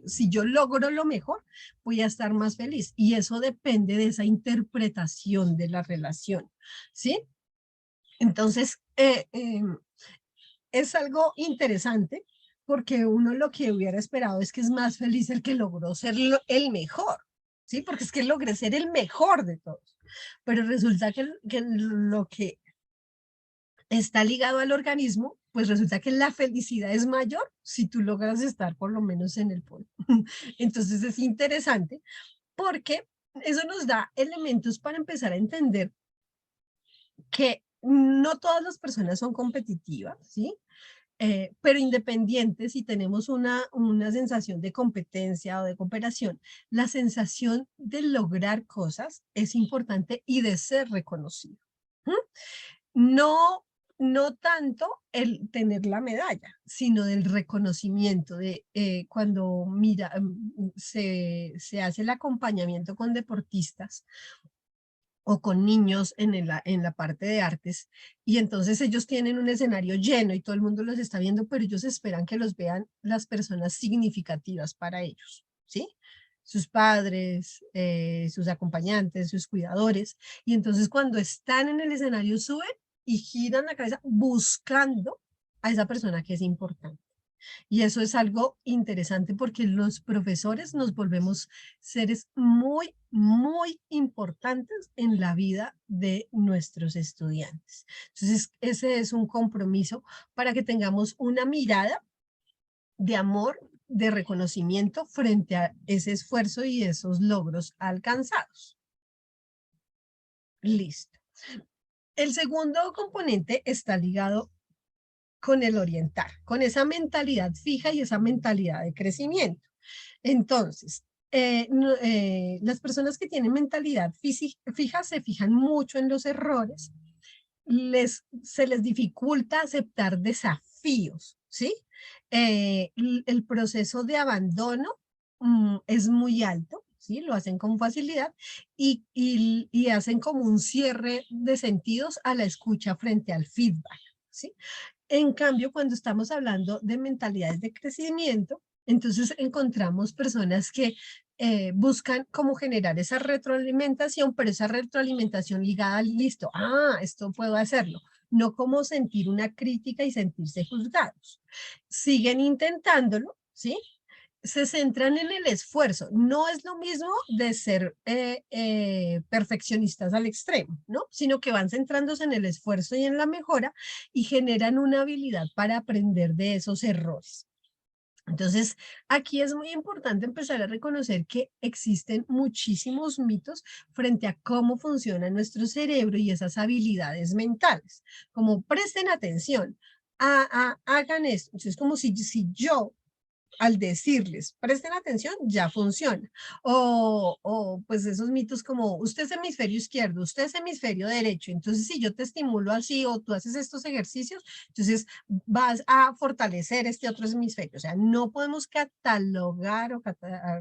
si yo logro lo mejor, voy a estar más feliz. Y eso depende de esa interpretación de la relación, ¿sí? Entonces, es algo interesante porque uno lo que hubiera esperado es que es más feliz el que logró ser el mejor, ¿sí? Porque es que logré ser el mejor de todos. Pero resulta que lo que está ligado al organismo, pues resulta que la felicidad es mayor si tú logras estar por lo menos en el podio. Entonces es interesante porque eso nos da elementos para empezar a entender que no todas las personas son competitivas, ¿sí? Pero independientes, si tenemos una sensación de competencia o de cooperación, la sensación de lograr cosas es importante y de ser reconocido. No tanto el tener la medalla, sino del reconocimiento de cuando se hace el acompañamiento con deportistas o con niños en la parte de artes, y entonces ellos tienen un escenario lleno y todo el mundo los está viendo, pero ellos esperan que los vean las personas significativas para ellos, ¿sí? Sus padres, sus acompañantes, sus cuidadores, y entonces cuando están en el escenario suben y giran la cabeza buscando a esa persona que es importante. Y eso es algo interesante porque los profesores nos volvemos seres muy, muy importantes en la vida de nuestros estudiantes. Entonces, ese es un compromiso para que tengamos una mirada de amor, de reconocimiento frente a ese esfuerzo y esos logros alcanzados. Listo. El segundo componente está ligado con el orientar, con esa mentalidad fija y esa mentalidad de crecimiento. Entonces, las personas que tienen mentalidad fija se fijan mucho en los errores, se les dificulta aceptar desafíos, ¿sí? El proceso de abandono es muy alto, ¿sí? Lo hacen con facilidad y hacen como un cierre de sentidos a la escucha frente al feedback, ¿sí? En cambio, cuando estamos hablando de mentalidades de crecimiento, entonces encontramos personas que buscan cómo generar esa retroalimentación, pero esa retroalimentación ligada al listo, esto puedo hacerlo, no como sentir una crítica y sentirse juzgados. Siguen intentándolo, ¿sí? Se centran en el esfuerzo. No es lo mismo de ser perfeccionistas al extremo, ¿no? Sino que van centrándose en el esfuerzo y en la mejora y generan una habilidad para aprender de esos errores. Entonces, aquí es muy importante empezar a reconocer que existen muchísimos mitos frente a cómo funciona nuestro cerebro y esas habilidades mentales. Como presten atención, hagan esto. Entonces, como si yo al decirles, presten atención, ya funciona. Pues esos mitos como, usted es hemisferio izquierdo, usted es hemisferio derecho, entonces si yo te estimulo así o tú haces estos ejercicios, entonces vas a fortalecer este otro hemisferio. O sea, no podemos catalogar o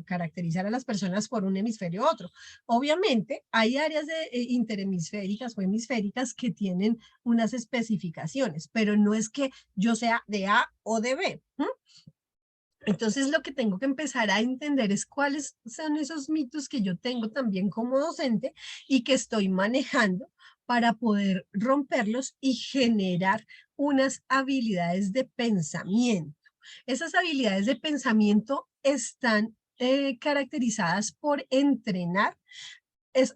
caracterizar a las personas por un hemisferio u otro. Obviamente, hay áreas interhemisféricas o hemisféricas que tienen unas especificaciones, pero no es que yo sea de A o de B. Entonces lo que tengo que empezar a entender es cuáles son esos mitos que yo tengo también como docente y que estoy manejando para poder romperlos y generar unas habilidades de pensamiento. Esas habilidades de pensamiento están caracterizadas por entrenar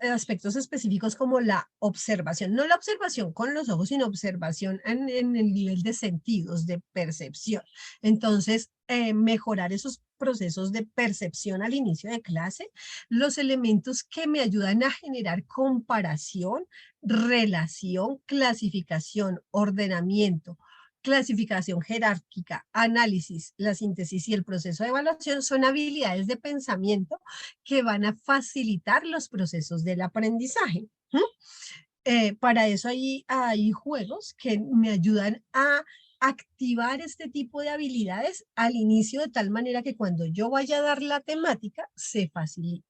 aspectos específicos como la observación, no la observación con los ojos, sino observación en el nivel de sentidos, de percepción. Entonces, mejorar esos procesos de percepción al inicio de clase, los elementos que me ayudan a generar comparación, relación, clasificación, ordenamiento, clasificación jerárquica, análisis, la síntesis y el proceso de evaluación son habilidades de pensamiento que van a facilitar los procesos del aprendizaje. Para eso hay juegos que me ayudan a activar este tipo de habilidades al inicio de tal manera que cuando yo vaya a dar la temática se facilite.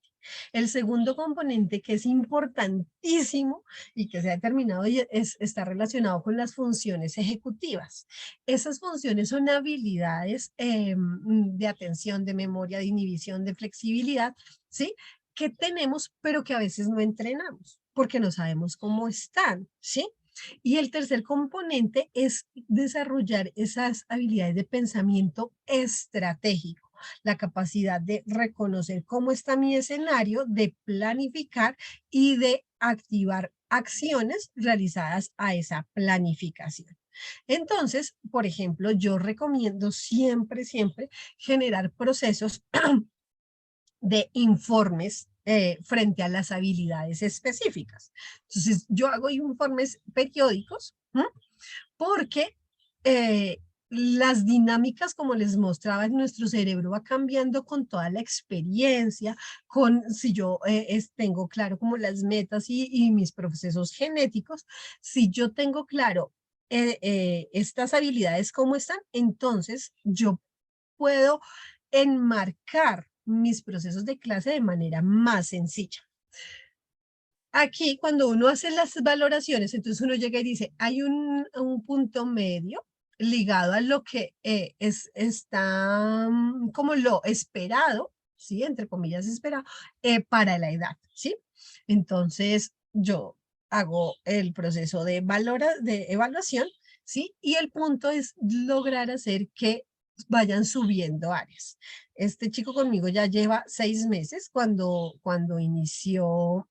El segundo componente que es importantísimo y que se ha determinado está relacionado con las funciones ejecutivas. Esas funciones son habilidades de atención, de memoria, de inhibición, de flexibilidad, ¿sí? Que tenemos, pero que a veces no entrenamos porque no sabemos cómo están, ¿sí? Y el tercer componente es desarrollar esas habilidades de pensamiento estratégico, la capacidad de reconocer cómo está mi escenario, de planificar y de activar acciones realizadas a esa planificación. Entonces, por ejemplo, yo recomiendo siempre generar procesos de informes frente a las habilidades específicas. Entonces, yo hago informes periódicos porque las dinámicas, como les mostraba, en nuestro cerebro va cambiando con toda la experiencia, si yo tengo claro como las metas y mis procesos genéticos, si yo tengo claro estas habilidades cómo están, entonces yo puedo enmarcar mis procesos de clase de manera más sencilla. Aquí, cuando uno hace las valoraciones, entonces uno llega y dice, hay un punto medio ligado a lo que está como lo esperado, ¿sí? Entre comillas esperado, para la edad, ¿sí? Entonces, yo hago el proceso de evaluación, ¿sí? Y el punto es lograr hacer que vayan subiendo áreas. Este chico conmigo ya lleva 6 meses. Cuando inició,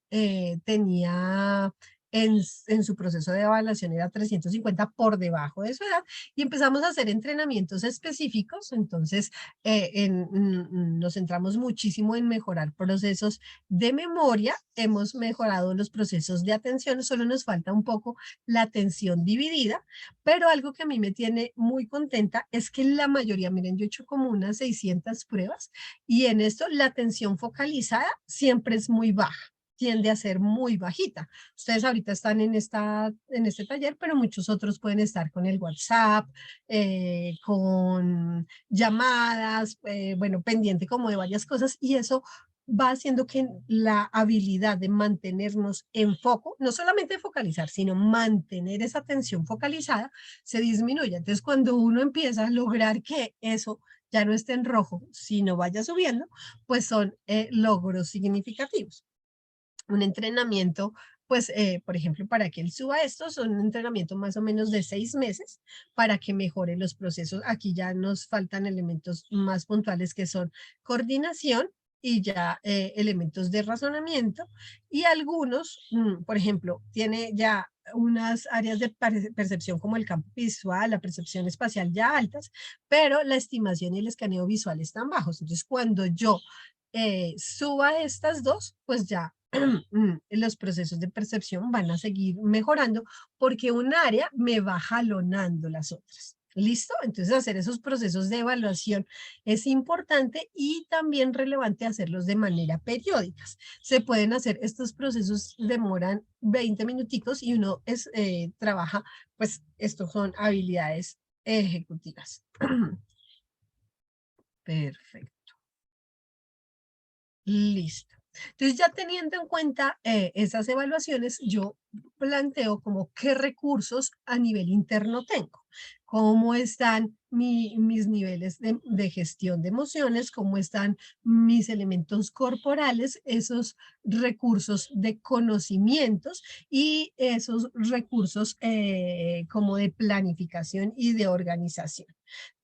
tenía en su proceso de evaluación era 350 por debajo de su edad y empezamos a hacer entrenamientos específicos. Entonces, nos centramos muchísimo en mejorar procesos de memoria. Hemos mejorado los procesos de atención, solo nos falta un poco la atención dividida, pero algo que a mí me tiene muy contenta es que la mayoría, miren, yo he hecho como unas 600 pruebas y en esto la atención focalizada siempre es muy baja, tiende a ser muy bajita. Ustedes ahorita están en este taller, pero muchos otros pueden estar con el WhatsApp, con llamadas, bueno, pendiente como de varias cosas y eso va haciendo que la habilidad de mantenernos en foco, no solamente focalizar, sino mantener esa atención focalizada, se disminuya. Entonces, cuando uno empieza a lograr que eso ya no esté en rojo, sino vaya subiendo, pues son logros significativos. Un entrenamiento, pues, por ejemplo, para que él suba esto, son un entrenamiento más o menos de 6 meses para que mejore los procesos. Aquí ya nos faltan elementos más puntuales que son coordinación y ya elementos de razonamiento y algunos, por ejemplo, tiene ya unas áreas de percepción como el campo visual, la percepción espacial ya altas, pero la estimación y el escaneo visual están bajos. Entonces, cuando yo suba estas dos, pues ya los procesos de percepción van a seguir mejorando porque un área me va jalonando las otras. ¿Listo? Entonces hacer esos procesos de evaluación es importante y también relevante hacerlos de manera periódica. Se pueden hacer estos procesos, demoran 20 minuticos y uno trabaja, pues estos son habilidades ejecutivas. Perfecto. Listo. Entonces, ya teniendo en cuenta esas evaluaciones, yo planteo como qué recursos a nivel interno tengo, cómo están mis niveles de gestión de emociones, cómo están mis elementos corporales, esos recursos de conocimientos y esos recursos como de planificación y de organización.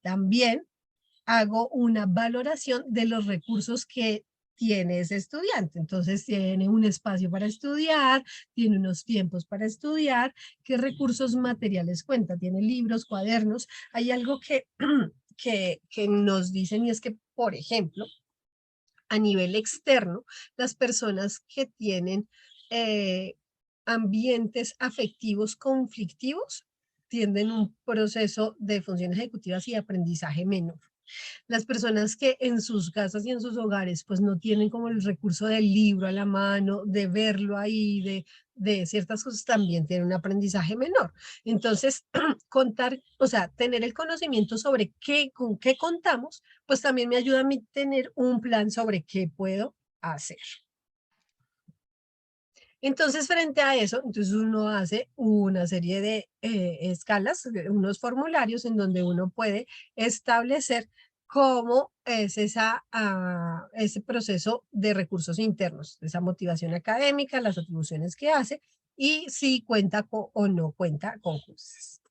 También hago una valoración de los recursos que tiene ese estudiante. Entonces, tiene un espacio para estudiar, tiene unos tiempos para estudiar, qué recursos materiales cuenta, tiene libros, cuadernos. Hay algo que nos dicen y es que, por ejemplo, a nivel externo, las personas que tienen ambientes afectivos conflictivos tienden un proceso de funciones ejecutivas y aprendizaje menor. Las personas que en sus casas y en sus hogares pues no tienen como el recurso del libro a la mano, de verlo ahí, de ciertas cosas, también tienen un aprendizaje menor. Entonces, contar, o sea, tener el conocimiento sobre con qué contamos, pues también me ayuda a mí tener un plan sobre qué puedo hacer. Entonces, frente a eso, entonces uno hace una serie de escalas, unos formularios en donde uno puede establecer cómo es ese proceso de recursos internos, esa motivación académica, las atribuciones que hace y si cuenta o no cuenta con cosas.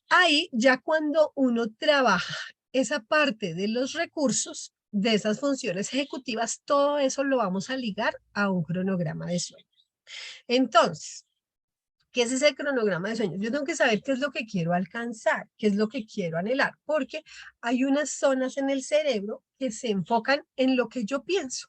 Ahí ya cuando uno trabaja esa parte de los recursos, de esas funciones ejecutivas, todo eso lo vamos a ligar a un cronograma de sueños. Entonces, ¿qué es ese cronograma de sueños? Yo tengo que saber qué es lo que quiero alcanzar, qué es lo que quiero anhelar, porque hay unas zonas en el cerebro que se enfocan en lo que yo pienso.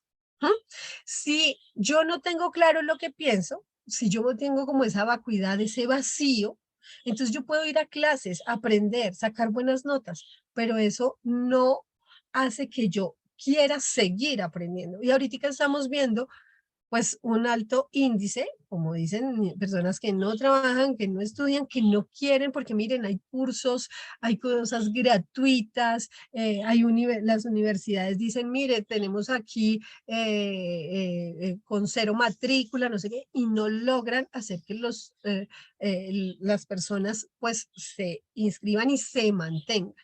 Si yo no tengo claro lo que pienso, si yo tengo como esa vacuidad, ese vacío, entonces yo puedo ir a clases, aprender, sacar buenas notas, pero eso no hace que yo quiera seguir aprendiendo. Y ahorita estamos viendo pues un alto índice, como dicen, personas que no trabajan, que no estudian, que no quieren, porque miren, hay cursos, hay cosas gratuitas, las universidades dicen, mire, tenemos aquí con 0 matrícula, no sé qué, y no logran hacer que las personas pues se inscriban y se mantengan.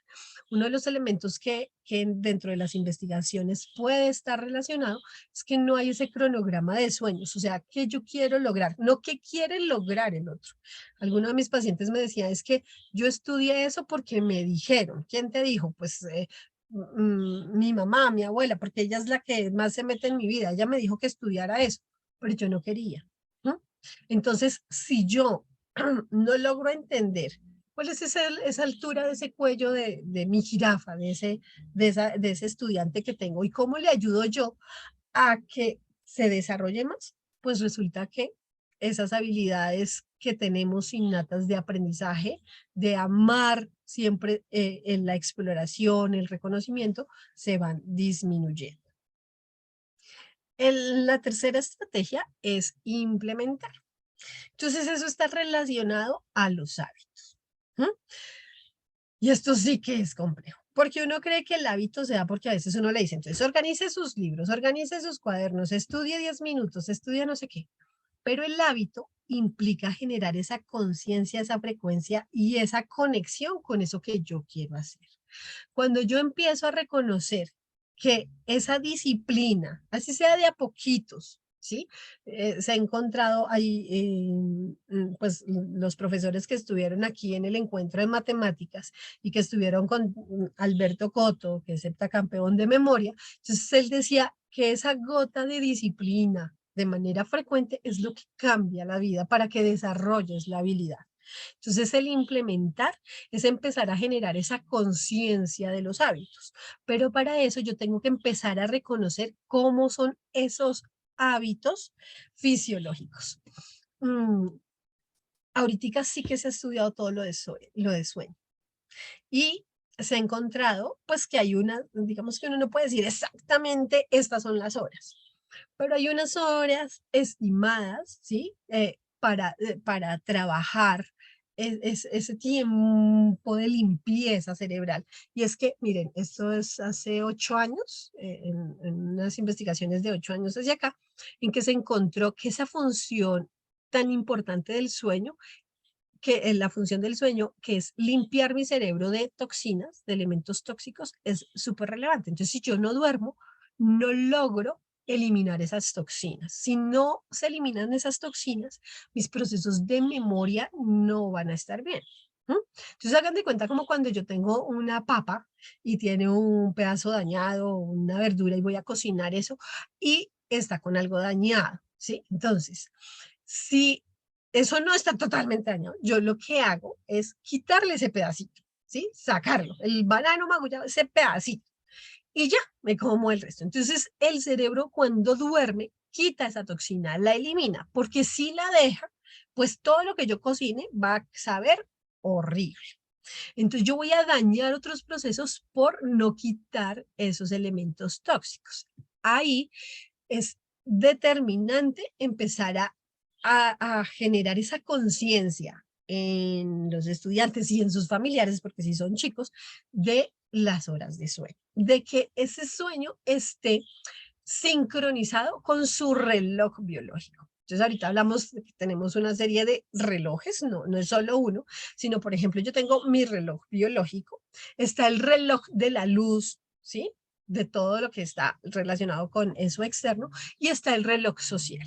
Uno de los elementos que dentro de las investigaciones puede estar relacionado es que no hay ese cronograma de sueños, o sea, ¿qué yo quiero lograr? No qué quiere lograr el otro. Alguno de mis pacientes me decía, es que yo estudié eso porque me dijeron. ¿Quién te dijo? Pues mi mamá, mi abuela, porque ella es la que más se mete en mi vida. Ella me dijo que estudiara eso, pero yo no quería. ¿No? Entonces, si yo no logro entender cuál es esa altura de ese cuello de mi jirafa, de ese estudiante que tengo y cómo le ayudo yo a que se desarrolle más, pues resulta que esas habilidades que tenemos innatas de aprendizaje, de amar siempre en la exploración, el reconocimiento, se van disminuyendo. La tercera estrategia es implementar. Entonces eso está relacionado a los hábitos. Y esto sí que es complejo, porque uno cree que el hábito se da porque a veces uno le dice, entonces organice sus libros, organice sus cuadernos, estudie 10 minutos, estudie no sé qué. Pero el hábito implica generar esa conciencia, esa frecuencia y esa conexión con eso que yo quiero hacer. Cuando yo empiezo a reconocer que esa disciplina, así sea de a poquitos, ¿sí? Se ha encontrado ahí, pues los profesores que estuvieron aquí en el encuentro de matemáticas y que estuvieron con Alberto Coto, que es heptacampeón de memoria, entonces él decía que esa gota de disciplina de manera frecuente es lo que cambia la vida para que desarrolles la habilidad. Entonces, el implementar es empezar a generar esa conciencia de los hábitos, pero para eso yo tengo que empezar a reconocer cómo son esos hábitos fisiológicos. Ahorita sí que se ha estudiado todo lo de sueño. Y se ha encontrado, pues que hay una, digamos que uno no puede decir exactamente estas son las horas, pero hay unas horas estimadas, ¿sí? Para trabajar ese tiempo de limpieza cerebral. Y es que, miren, esto es hace 8 años, en unas investigaciones de 8 años hacia acá, en que se encontró que esa función tan importante del sueño, que la función del sueño, que es limpiar mi cerebro de toxinas, de elementos tóxicos, es súper relevante. Entonces, si yo no duermo, no logro eliminar esas toxinas. Si no se eliminan esas toxinas, mis procesos de memoria no van a estar bien. Entonces, hagan de cuenta como cuando yo tengo una papa y tiene un pedazo dañado, una verdura, y voy a cocinar eso y está con algo dañado, ¿sí? Entonces, si eso no está totalmente dañado, yo lo que hago es quitarle ese pedacito, ¿sí? Sacarlo, el banano magullado, ese pedacito, y ya, me como el resto. Entonces, el cerebro cuando duerme, quita esa toxina, la elimina, porque si la deja, pues todo lo que yo cocine va a saber horrible. Entonces, yo voy a dañar otros procesos por no quitar esos elementos tóxicos. Ahí es determinante empezar a generar esa conciencia en los estudiantes y en sus familiares, porque si son chicos, de las horas de sueño, de que ese sueño esté sincronizado con su reloj biológico. Entonces ahorita hablamos de que tenemos una serie de relojes, no es solo uno, sino por ejemplo yo tengo mi reloj biológico, está el reloj de la luz, ¿sí? De todo lo que está relacionado con eso externo, y está el reloj social.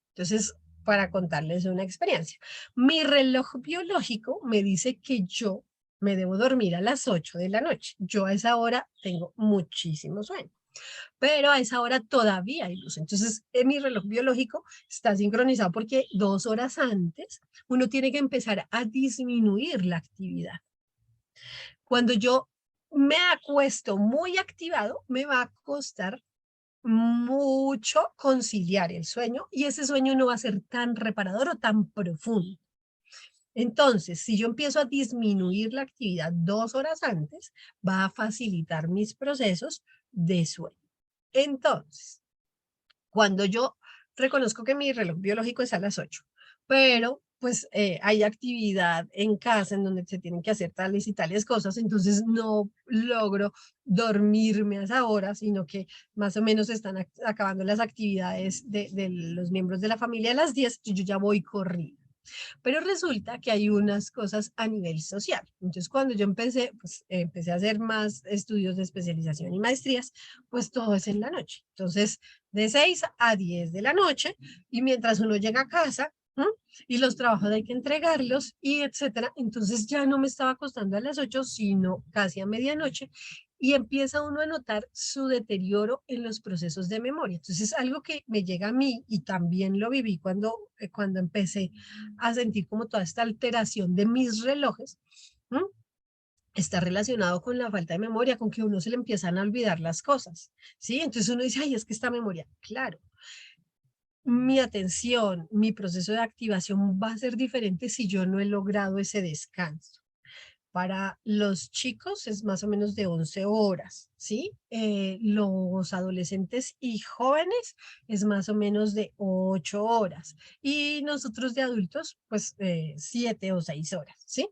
Entonces, para contarles una experiencia, mi reloj biológico me dice que yo me debo dormir a las 8 de la noche. Yo a esa hora tengo muchísimo sueño, pero a esa hora todavía hay luz. Entonces, en mi reloj biológico está sincronizado porque 2 horas antes uno tiene que empezar a disminuir la actividad. Cuando yo me acuesto muy activado, me va a costar mucho conciliar el sueño y ese sueño no va a ser tan reparador o tan profundo. Entonces, si yo empiezo a disminuir la actividad 2 horas antes, va a facilitar mis procesos de sueño. Entonces, cuando yo reconozco que mi reloj biológico es a las 8, pero pues hay actividad en casa en donde se tienen que hacer tales y tales cosas, entonces no logro dormirme a esa hora, sino que más o menos están acabando las actividades de los miembros de la familia a las 10, yo ya voy corriendo. Pero resulta que hay unas cosas a nivel social. Entonces, cuando yo empecé, pues empecé a hacer más estudios de especialización y maestrías, pues todo es en la noche. Entonces, de 6 a 10 de la noche, y mientras uno llega a casa, y los trabajos hay que entregarlos, y etcétera, entonces ya no me estaba acostando a las 8, sino casi a medianoche, y empieza uno a notar su deterioro en los procesos de memoria. Entonces, algo que me llega a mí, y también lo viví cuando empecé a sentir como toda esta alteración de mis relojes, está relacionado con la falta de memoria, con que uno se le empiezan a olvidar las cosas, ¿sí? Entonces uno dice, ay, es que esta memoria, claro, mi atención, mi proceso de activación va a ser diferente si yo no he logrado ese descanso. Para los chicos es más o menos de 11 horas, ¿sí? Los adolescentes y jóvenes es más o menos de 8 horas. Y nosotros de adultos, pues 7 o 6 horas, ¿sí?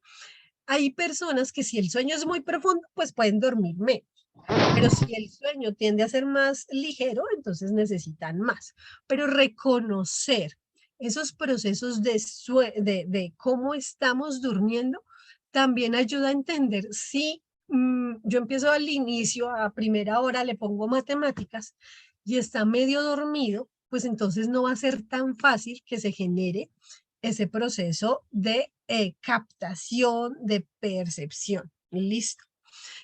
Hay personas que si el sueño es muy profundo, pues pueden dormir menos. Pero si el sueño tiende a ser más ligero, entonces necesitan más. Pero reconocer esos procesos de cómo estamos durmiendo también ayuda a entender si yo empiezo al inicio, a primera hora le pongo matemáticas y está medio dormido, pues entonces no va a ser tan fácil que se genere ese proceso de captación, de percepción. Listo.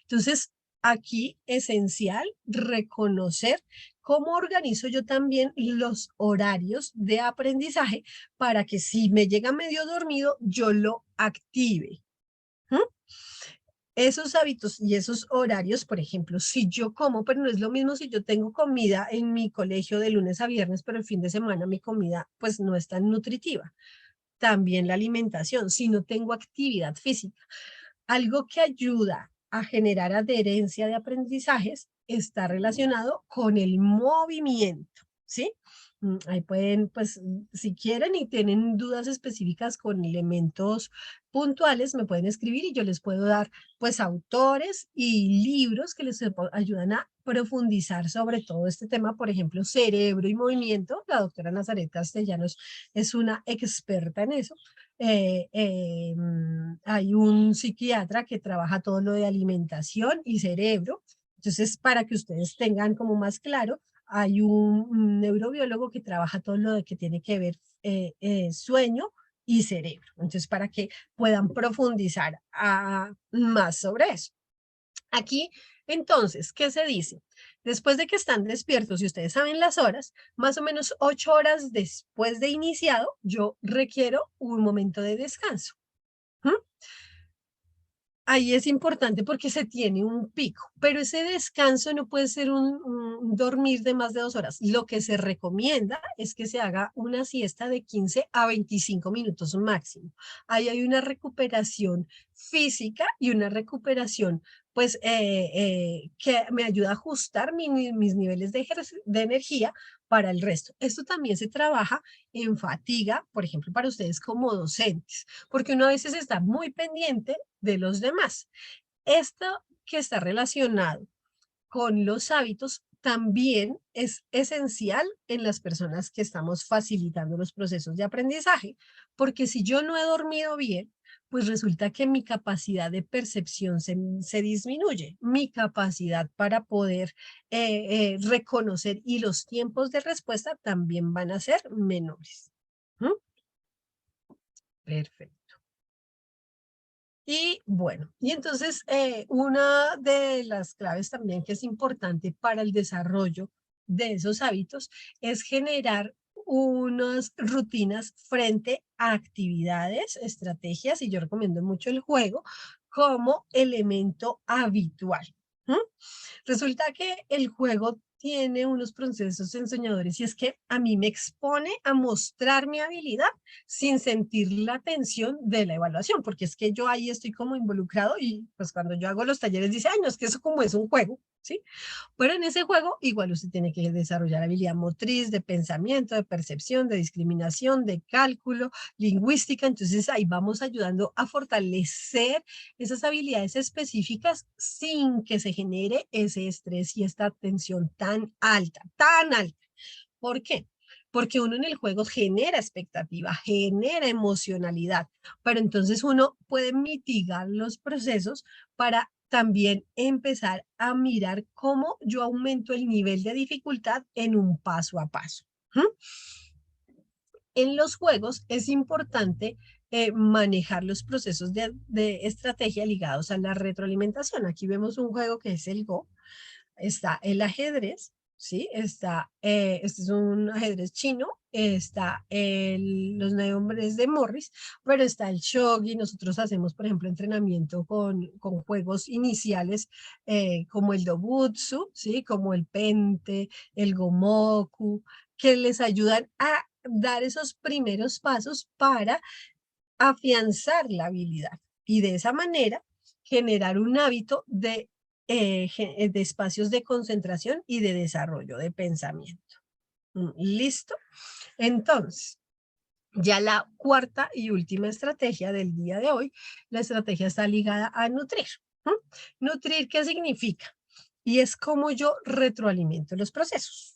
Entonces, aquí esencial reconocer cómo organizo yo también los horarios de aprendizaje para que si me llega medio dormido, yo lo active. Esos hábitos y esos horarios, por ejemplo, si yo como, pero no es lo mismo si yo tengo comida en mi colegio de lunes a viernes, pero el fin de semana mi comida pues no es tan nutritiva. También la alimentación, si no tengo actividad física. Algo que ayuda a generar adherencia de aprendizajes está relacionado con el movimiento, ¿sí? Ahí pueden, pues, si quieren y tienen dudas específicas con elementos puntuales, me pueden escribir y yo les puedo dar, pues, autores y libros que les ayudan a profundizar sobre todo este tema, por ejemplo, cerebro y movimiento. La doctora Nazaret Castellanos es una experta en eso. Hay un psiquiatra que trabaja todo lo de alimentación y cerebro. Entonces, para que ustedes tengan como más claro, hay un neurobiólogo que trabaja todo lo de que tiene que ver sueño y cerebro. Entonces, para que puedan profundizar más sobre eso. Aquí, entonces, ¿qué se dice? Después de que están despiertos, y ustedes saben las horas, más o menos 8 horas después de iniciado, yo requiero un momento de descanso. Ahí es importante porque se tiene un pico, pero ese descanso no puede ser un dormir de más de 2 horas. Lo que se recomienda es que se haga una siesta de 15 a 25 minutos máximo. Ahí hay una recuperación física y una recuperación, pues, que me ayuda a ajustar mis niveles de energía para el resto. Esto también se trabaja en fatiga, por ejemplo, para ustedes como docentes, porque uno a veces está muy pendiente de los demás. Esto que está relacionado con los hábitos también es esencial en las personas que estamos facilitando los procesos de aprendizaje, porque si yo no he dormido bien, pues resulta que mi capacidad de percepción se disminuye, mi capacidad para poder reconocer y los tiempos de respuesta también van a ser menores. ¿Mm? Perfecto. Y bueno, y entonces una de las claves también que es importante para el desarrollo de esos hábitos es generar unas rutinas frente a actividades, estrategias, y yo recomiendo mucho el juego como elemento habitual. ¿Mm? Resulta que el juego tiene unos procesos ensoñadores y es que a mí me expone a mostrar mi habilidad sin sentir la tensión de la evaluación, porque es que yo ahí estoy como involucrado y pues cuando yo hago los talleres dice, ay, no, es que eso como es un juego, ¿sí? Pero en ese juego igual usted tiene que desarrollar habilidad motriz, de pensamiento, de percepción, de discriminación, de cálculo, lingüística, entonces ahí vamos ayudando a fortalecer esas habilidades específicas sin que se genere ese estrés y esta tensión tan alta, tan alta. ¿Por qué? Porque uno en el juego genera expectativa, genera emocionalidad, pero entonces uno puede mitigar los procesos para también empezar a mirar cómo yo aumento el nivel de dificultad en un paso a paso. En los juegos es importante manejar los procesos de estrategia ligados a la retroalimentación. Aquí vemos un juego que es el Go, está el ajedrez, ¿sí? Está, este es un ajedrez chino, está los nombres de Morris, pero está el shogi. Nosotros hacemos, por ejemplo, entrenamiento con juegos iniciales como el dobutsu, ¿sí? Como el pente, el gomoku, que les ayudan a dar esos primeros pasos para afianzar la habilidad y de esa manera generar un hábito de espacios de concentración y de desarrollo de pensamiento. ¿Listo? Entonces, ya la cuarta y última estrategia del día de hoy, la estrategia está ligada a nutrir. ¿Nutrir qué significa? Y es como yo retroalimento los procesos.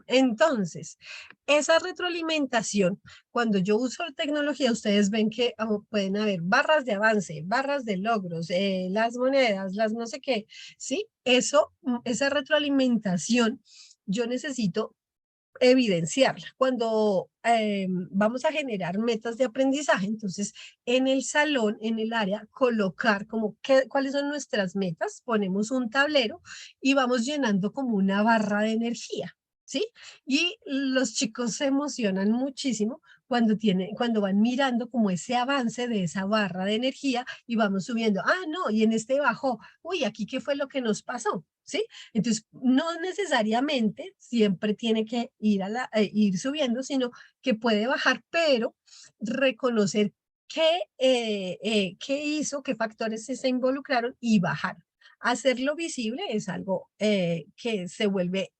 Entonces, esa retroalimentación, cuando yo uso tecnología, ustedes ven que pueden haber barras de avance, barras de logros, las monedas, las no sé qué, ¿sí? Esa retroalimentación, yo necesito evidenciarla. Cuando vamos a generar metas de aprendizaje, entonces en el salón, en el área, colocar como cuáles son nuestras metas, ponemos un tablero y vamos llenando como una barra de energía, ¿sí? Y los chicos se emocionan muchísimo cuando van mirando como ese avance de esa barra de energía y vamos subiendo, ah, no, y en este bajó, uy, aquí qué fue lo que nos pasó, ¿sí? Entonces, no necesariamente siempre tiene que ir subiendo, sino que puede bajar, pero reconocer ¿Qué hizo? ¿Qué factores se involucraron y bajaron? Hacerlo visible es algo que se vuelve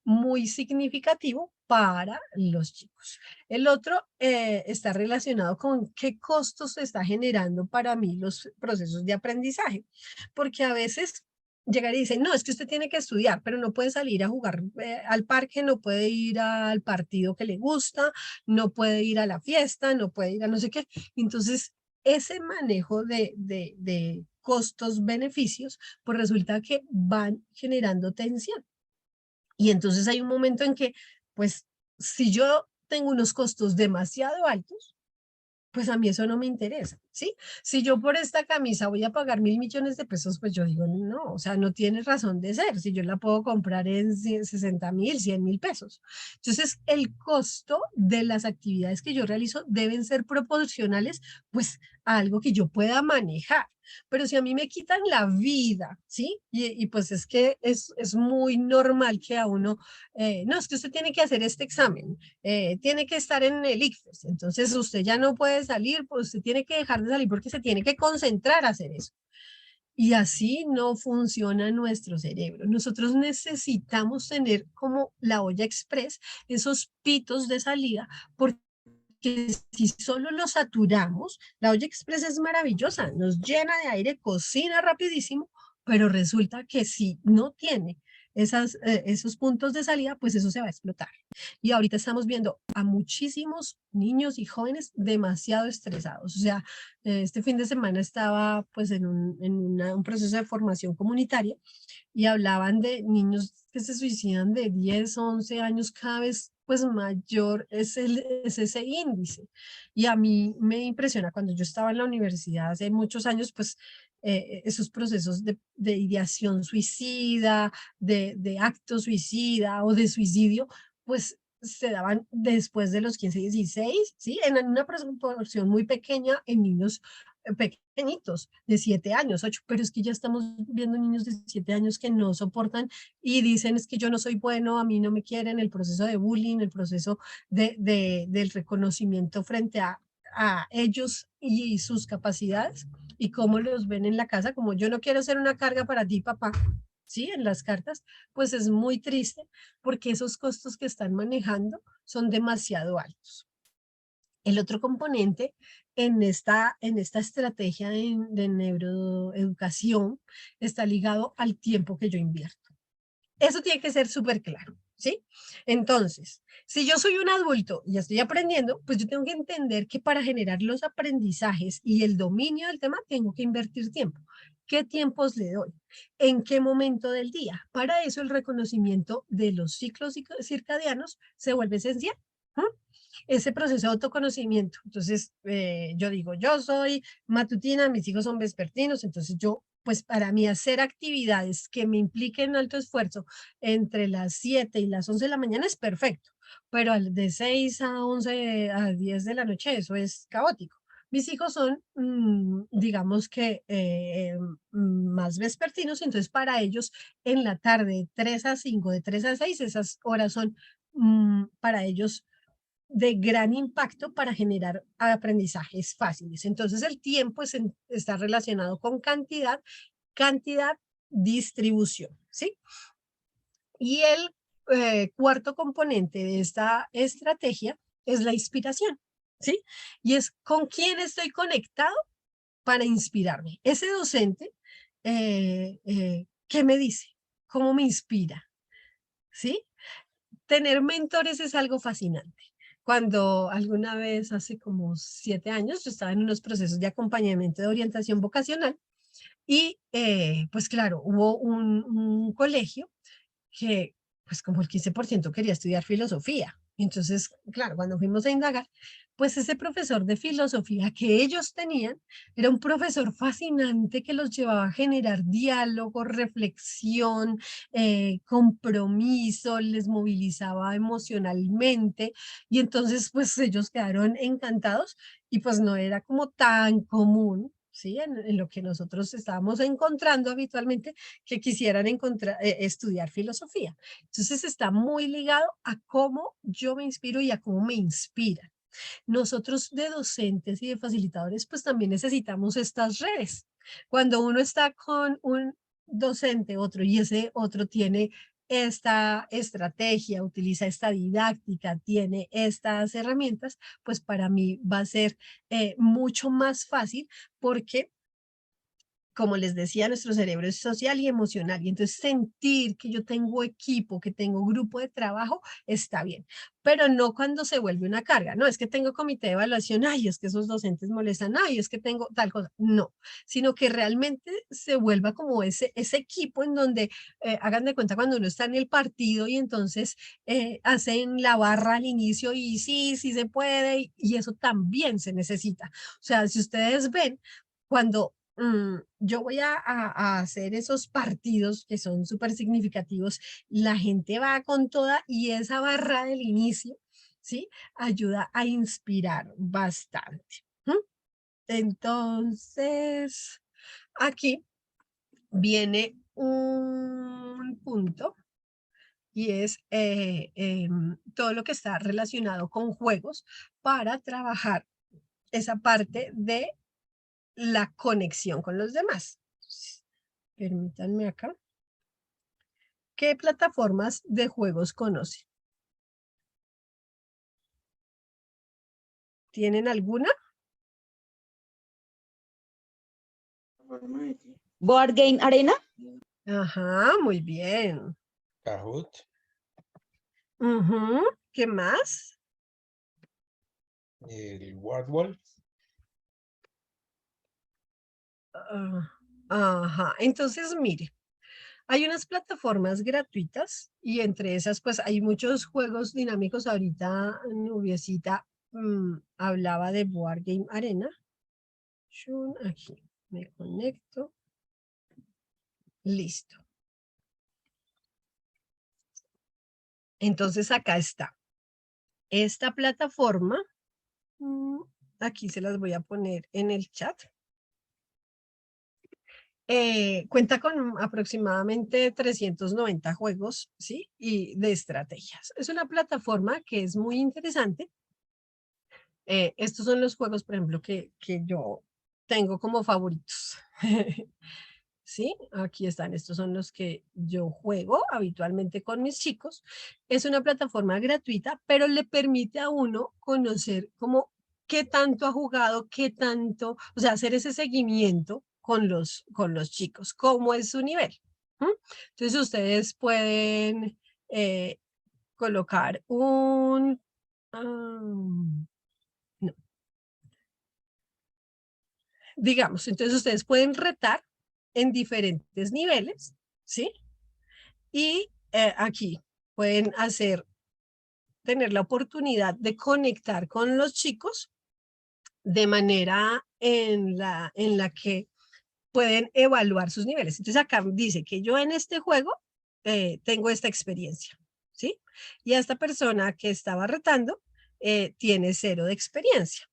muy significativo para los chicos. El otro está relacionado con qué costos se está generando para mí los procesos de aprendizaje, porque a veces llegar y dicen, no, es que usted tiene que estudiar, pero no puede salir a jugar al parque, no puede ir al partido que le gusta, no puede ir a la fiesta, no puede ir a no sé qué. Entonces, ese manejo de costos-beneficios, pues resulta que van generando tensión. Y entonces hay un momento en que, pues, si yo tengo unos costos demasiado altos, pues a mí eso no me interesa, ¿sí? Si yo por esta camisa voy a pagar 1.000 millones de pesos, pues yo digo, no, o sea, no tiene razón de ser, si yo la puedo comprar en 60.000, 100.000 pesos. Entonces, el costo de las actividades que yo realizo deben ser proporcionales, pues, a algo que yo pueda manejar. Pero si a mí me quitan la vida, ¿sí? Y pues es que es muy normal que a uno, no, es que usted tiene que hacer este examen, tiene que estar en el ICFES, entonces usted ya no puede salir, pues usted tiene que dejar de salir porque se tiene que concentrar a hacer eso. Y así no funciona nuestro cerebro. Nosotros necesitamos tener como la olla express, esos pitos de salida, porque si solo lo saturamos, la olla express es maravillosa, nos llena de aire, cocina rapidísimo, pero resulta que si no tiene esos puntos de salida, pues eso se va a explotar. Y ahorita estamos viendo a muchísimos niños y jóvenes demasiado estresados. O sea, este fin de semana estaba pues en un proceso de formación comunitaria y hablaban de niños que se suicidan de 10, 11 años, cada vez pues mayor es ese índice. Y a mí me impresiona cuando yo estaba en la universidad hace muchos años, pues esos procesos de ideación suicida, de acto suicida o de suicidio, pues se daban después de los 15, 16, ¿sí? En una proporción muy pequeña en niños pequeñitos, de 7 años, 8, pero es que ya estamos viendo niños de 7 años que no soportan y dicen es que yo no soy bueno, a mí no me quieren, el proceso de bullying, el proceso del reconocimiento frente a ellos y sus capacidades y cómo los ven en la casa, como yo no quiero ser una carga para ti, papá, ¿sí? En las cartas, pues es muy triste porque esos costos que están manejando son demasiado altos. El otro componente en esta estrategia de neuroeducación está ligado al tiempo que yo invierto. Eso tiene que ser súper claro, ¿sí? Entonces, si yo soy un adulto y estoy aprendiendo, pues yo tengo que entender que para generar los aprendizajes y el dominio del tema, tengo que invertir tiempo. ¿Qué tiempos le doy? ¿En qué momento del día? Para eso el reconocimiento de los ciclos circadianos se vuelve esencial. ¿Mm? Ese proceso de autoconocimiento. Entonces, yo digo, yo soy matutina, mis hijos son vespertinos, entonces yo, pues para mí hacer actividades que me impliquen alto esfuerzo entre las 7 y las 11 de la mañana es perfecto, pero de 6 a 11 a 10 de la noche eso es caótico. Mis hijos son, digamos que, más vespertinos, entonces para ellos en la tarde, de 3 a 5, de 3 a 6, esas horas son para ellos de gran impacto para generar aprendizajes fáciles. Entonces el tiempo está relacionado con cantidad, distribución, ¿sí? Y el cuarto componente de esta estrategia es la inspiración, ¿sí? Y es con quién estoy conectado para inspirarme. Ese docente, ¿qué me dice? ¿Cómo me inspira? ¿Sí? Tener mentores es algo fascinante. Cuando alguna vez, hace como 7 años, yo estaba en unos procesos de acompañamiento de orientación vocacional y pues claro, hubo un colegio que pues como el 15% quería estudiar filosofía. Entonces, claro, cuando fuimos a indagar, pues ese profesor de filosofía que ellos tenían era un profesor fascinante que los llevaba a generar diálogo, reflexión, compromiso, les movilizaba emocionalmente y entonces pues ellos quedaron encantados y pues no era como tan común, ¿sí? En lo que nosotros estábamos encontrando habitualmente que quisieran estudiar filosofía. Entonces está muy ligado a cómo yo me inspiro y a cómo me inspira. Nosotros de docentes y de facilitadores, pues también necesitamos estas redes. Cuando uno está con un docente, otro, y ese otro tiene esta estrategia, utiliza esta didáctica, tiene estas herramientas, pues para mí va a ser mucho más fácil porque, como les decía, nuestro cerebro es social y emocional, y entonces sentir que yo tengo equipo, que tengo grupo de trabajo, está bien, pero no cuando se vuelve una carga. No, es que tengo comité de evaluación, ay, es que esos docentes molestan, ay, es que tengo tal cosa. No, sino que realmente se vuelva como ese equipo en donde, hagan de cuenta cuando uno está en el partido y entonces hacen la barra al inicio y sí, sí se puede, y eso también se necesita. O sea, si ustedes ven, cuando yo voy a hacer esos partidos que son súper significativos, la gente va con toda y esa barra del inicio, ¿sí? Ayuda a inspirar bastante. Entonces, aquí viene un punto y es todo lo que está relacionado con juegos para trabajar esa parte de la conexión con los demás. Permítanme acá. ¿Qué plataformas de juegos conocen? ¿Tienen alguna? Board Game Arena. Ajá, muy bien. Kahoot, Ujú, ¿qué más? el Wordwall, Ajá, entonces mire, hay unas plataformas gratuitas y entre esas pues hay muchos juegos dinámicos. Ahorita Nubiecita hablaba de Board Game Arena. Aquí me conecto. Listo. Entonces acá está. Esta plataforma, aquí se las voy a poner en el chat. Cuenta con aproximadamente 390 juegos, ¿sí? Y de estrategias. Es una plataforma que es muy interesante. Estos son los juegos, por ejemplo, que yo tengo como favoritos. ¿Sí? Aquí están, estos son los que yo juego habitualmente con mis chicos. Es una plataforma gratuita, pero le permite a uno conocer como qué tanto ha jugado, qué tanto, o sea, hacer ese seguimiento con los chicos, cómo es su nivel. Entonces ustedes pueden colocar un... no. Digamos, entonces ustedes pueden retar en diferentes niveles, ¿sí? Y aquí pueden tener la oportunidad de conectar con los chicos de manera en la que pueden evaluar sus niveles. Entonces acá dice que yo en este juego tengo esta experiencia, ¿sí? Y a esta persona que estaba retando tiene 0 de experiencia.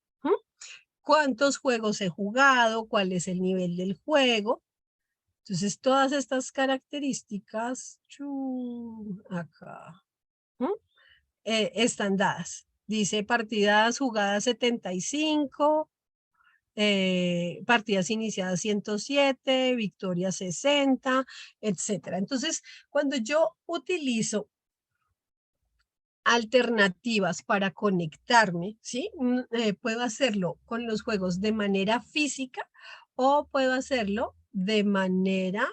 ¿Cuántos juegos he jugado? ¿Cuál es el nivel del juego? Entonces, todas estas características acá están dadas. Dice partidas jugadas 75, partidas iniciadas 107, victorias 60, etcétera. Entonces, cuando yo utilizo alternativas para conectarme, ¿sí? Puedo hacerlo con los juegos de manera física o puedo hacerlo de manera,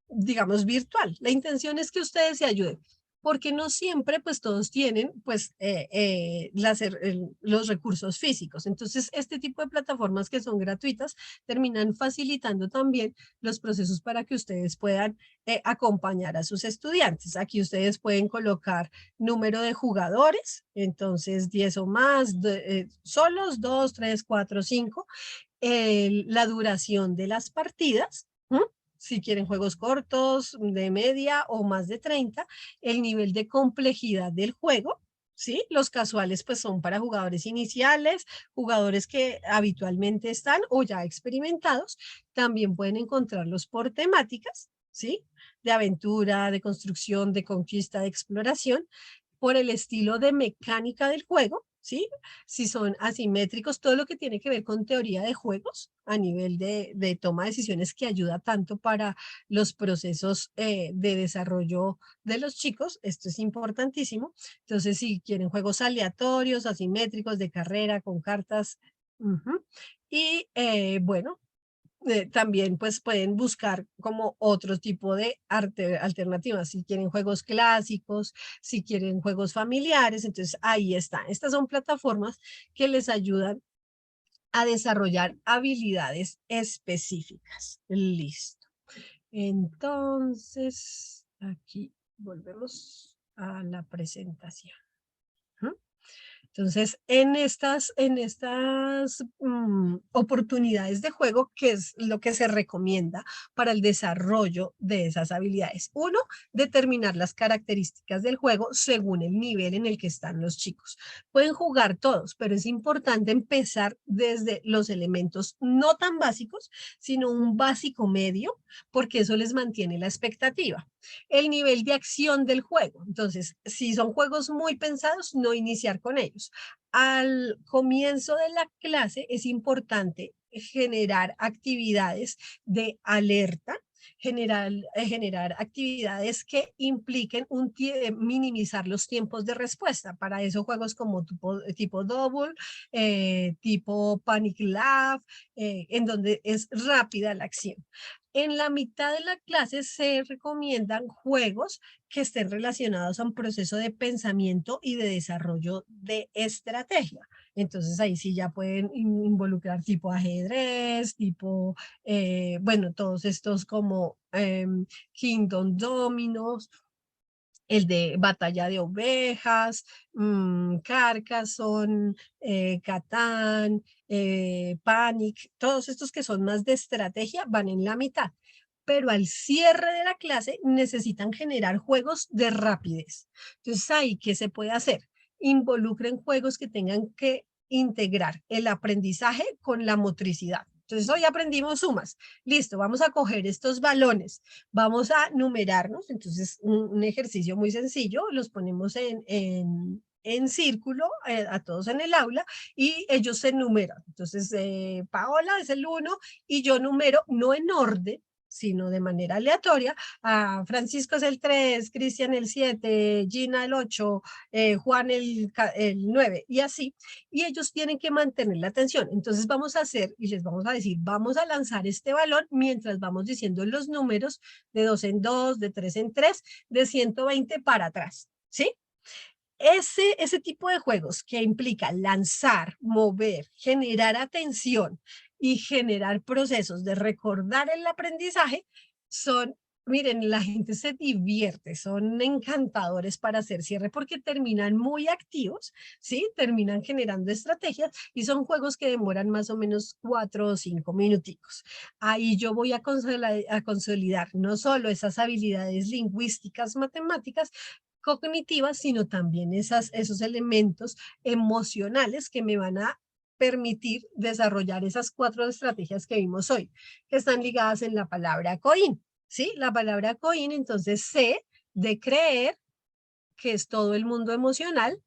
digamos, virtual. La intención es que ustedes se ayuden, porque no siempre pues todos tienen pues los recursos físicos. Entonces este tipo de plataformas que son gratuitas terminan facilitando también los procesos para que ustedes puedan acompañar a sus estudiantes. Aquí ustedes pueden colocar número de jugadores, entonces 10 o más, solos, 2, 3, 4, 5, la duración de las partidas, si quieren juegos cortos, de media o más de 30, el nivel de complejidad del juego, ¿sí? Los casuales pues son para jugadores iniciales, jugadores que habitualmente están o ya experimentados. También pueden encontrarlos por temáticas, ¿sí? De aventura, de construcción, de conquista, de exploración. por el estilo de mecánica del juego, ¿sí? Si son asimétricos, todo lo que tiene que ver con teoría de juegos a nivel de toma de decisiones que ayuda tanto para los procesos de desarrollo de los chicos, esto es importantísimo. Entonces, si quieren juegos aleatorios, asimétricos, de carrera, con cartas, y bueno, también pues pueden buscar como otro tipo de alternativas, si quieren juegos clásicos, si quieren juegos familiares, entonces ahí está. Estas son plataformas que les ayudan a desarrollar habilidades específicas. Listo. Entonces, aquí volvemos a la presentación. Entonces, en estas oportunidades de juego, ¿qué es lo que se recomienda para el desarrollo de esas habilidades? Uno, determinar las características del juego según el nivel en el que están los chicos. Pueden jugar todos, pero es importante empezar desde los elementos no tan básicos, sino un básico medio, porque eso les mantiene la expectativa. El nivel de acción del juego. Entonces, si son juegos muy pensados, no iniciar con ellos. Al comienzo de la clase es importante generar actividades de alerta, generar actividades que impliquen minimizar los tiempos de respuesta. Para eso juegos como tipo Double, tipo Panic Laugh, en donde es rápida la acción. En la mitad de la clase se recomiendan juegos que estén relacionados a un proceso de pensamiento y de desarrollo de estrategia. Entonces ahí sí ya pueden involucrar tipo ajedrez, tipo, bueno, todos estos como Kingdom Dominos, el de Batalla de Ovejas, Carcassonne, Catán, Panic, todos estos que son más de estrategia van en la mitad. Pero al cierre de la clase necesitan generar juegos de rapidez. Entonces, ahí, ¿qué se puede hacer? Involucren juegos que tengan que integrar el aprendizaje con la motricidad. Entonces, hoy aprendimos sumas. Listo, vamos a coger estos balones, vamos a numerarnos. Entonces, un ejercicio muy sencillo, los ponemos en círculo a todos en el aula y ellos se enumeran. Entonces, Paola es el 1 y yo numero, no en orden, sino de manera aleatoria. Francisco es el 3, Cristian el 7, Gina el 8, Juan el 9 y así. Y ellos tienen que mantener la atención. Entonces vamos a hacer y les vamos a decir, vamos a lanzar este balón mientras vamos diciendo los números de 2 en 2, de 3 en 3, de 120 para atrás, ¿sí? Ese tipo de juegos que implica lanzar, mover, generar atención y generar procesos de recordar el aprendizaje son, miren, la gente se divierte, son encantadores para hacer cierre porque terminan muy activos, ¿sí? Terminan generando estrategias y son juegos que demoran más o menos 4 o 5 minuticos. Ahí yo voy a consolidar no solo esas habilidades lingüísticas, matemáticas, cognitivas, sino también esos elementos emocionales que me van a permitir desarrollar esas 4 estrategias que vimos hoy, que están ligadas en la palabra COIN, ¿sí? La palabra COIN, entonces C, de creer, que es todo el mundo emocional,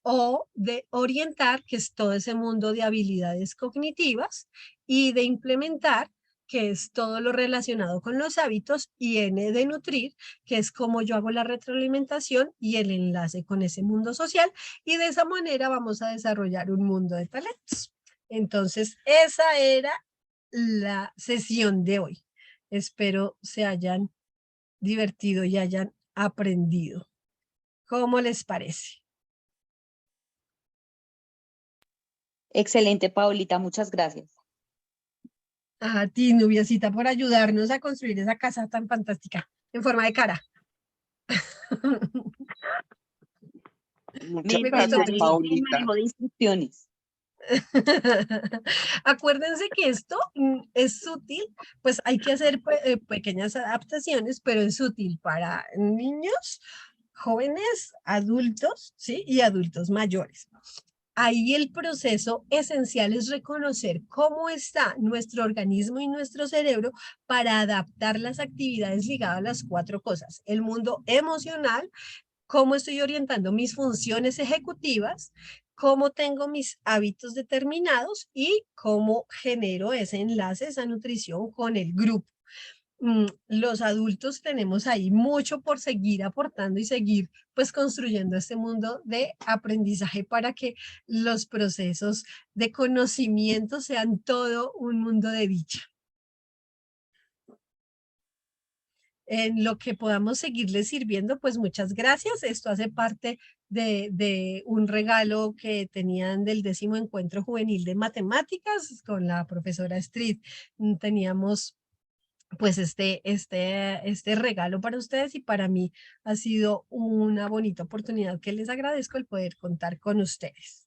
o de orientar, que es todo ese mundo de habilidades cognitivas, y de implementar, que es todo lo relacionado con los hábitos, y N de nutrir, que es cómo yo hago la retroalimentación y el enlace con ese mundo social, y de esa manera vamos a desarrollar un mundo de talentos. Entonces, esa era la sesión de hoy. Espero se hayan divertido y hayan aprendido. ¿Cómo les parece? Excelente, Paulita, muchas gracias. A ti, Nubiecita, por ayudarnos a construir esa casa tan fantástica en forma de cara. Me encantó el manejo de instrucciones. Acuérdense que esto es útil, pues hay que hacer pequeñas adaptaciones, pero es útil para niños, jóvenes, adultos, ¿sí? Y adultos mayores. Ahí el proceso esencial es reconocer cómo está nuestro organismo y nuestro cerebro para adaptar las actividades ligadas a las 4 cosas: el mundo emocional, cómo estoy orientando mis funciones ejecutivas, cómo tengo mis hábitos determinados y cómo genero ese enlace, esa nutrición con el grupo. Los adultos tenemos ahí mucho por seguir aportando y seguir pues construyendo este mundo de aprendizaje para que los procesos de conocimiento sean todo un mundo de dicha. En lo que podamos seguirles sirviendo, pues muchas gracias. Esto hace parte de un regalo que tenían del 10º Encuentro Juvenil de Matemáticas con la profesora Street. Teníamos pues este regalo para ustedes y para mí ha sido una bonita oportunidad que les agradezco el poder contar con ustedes.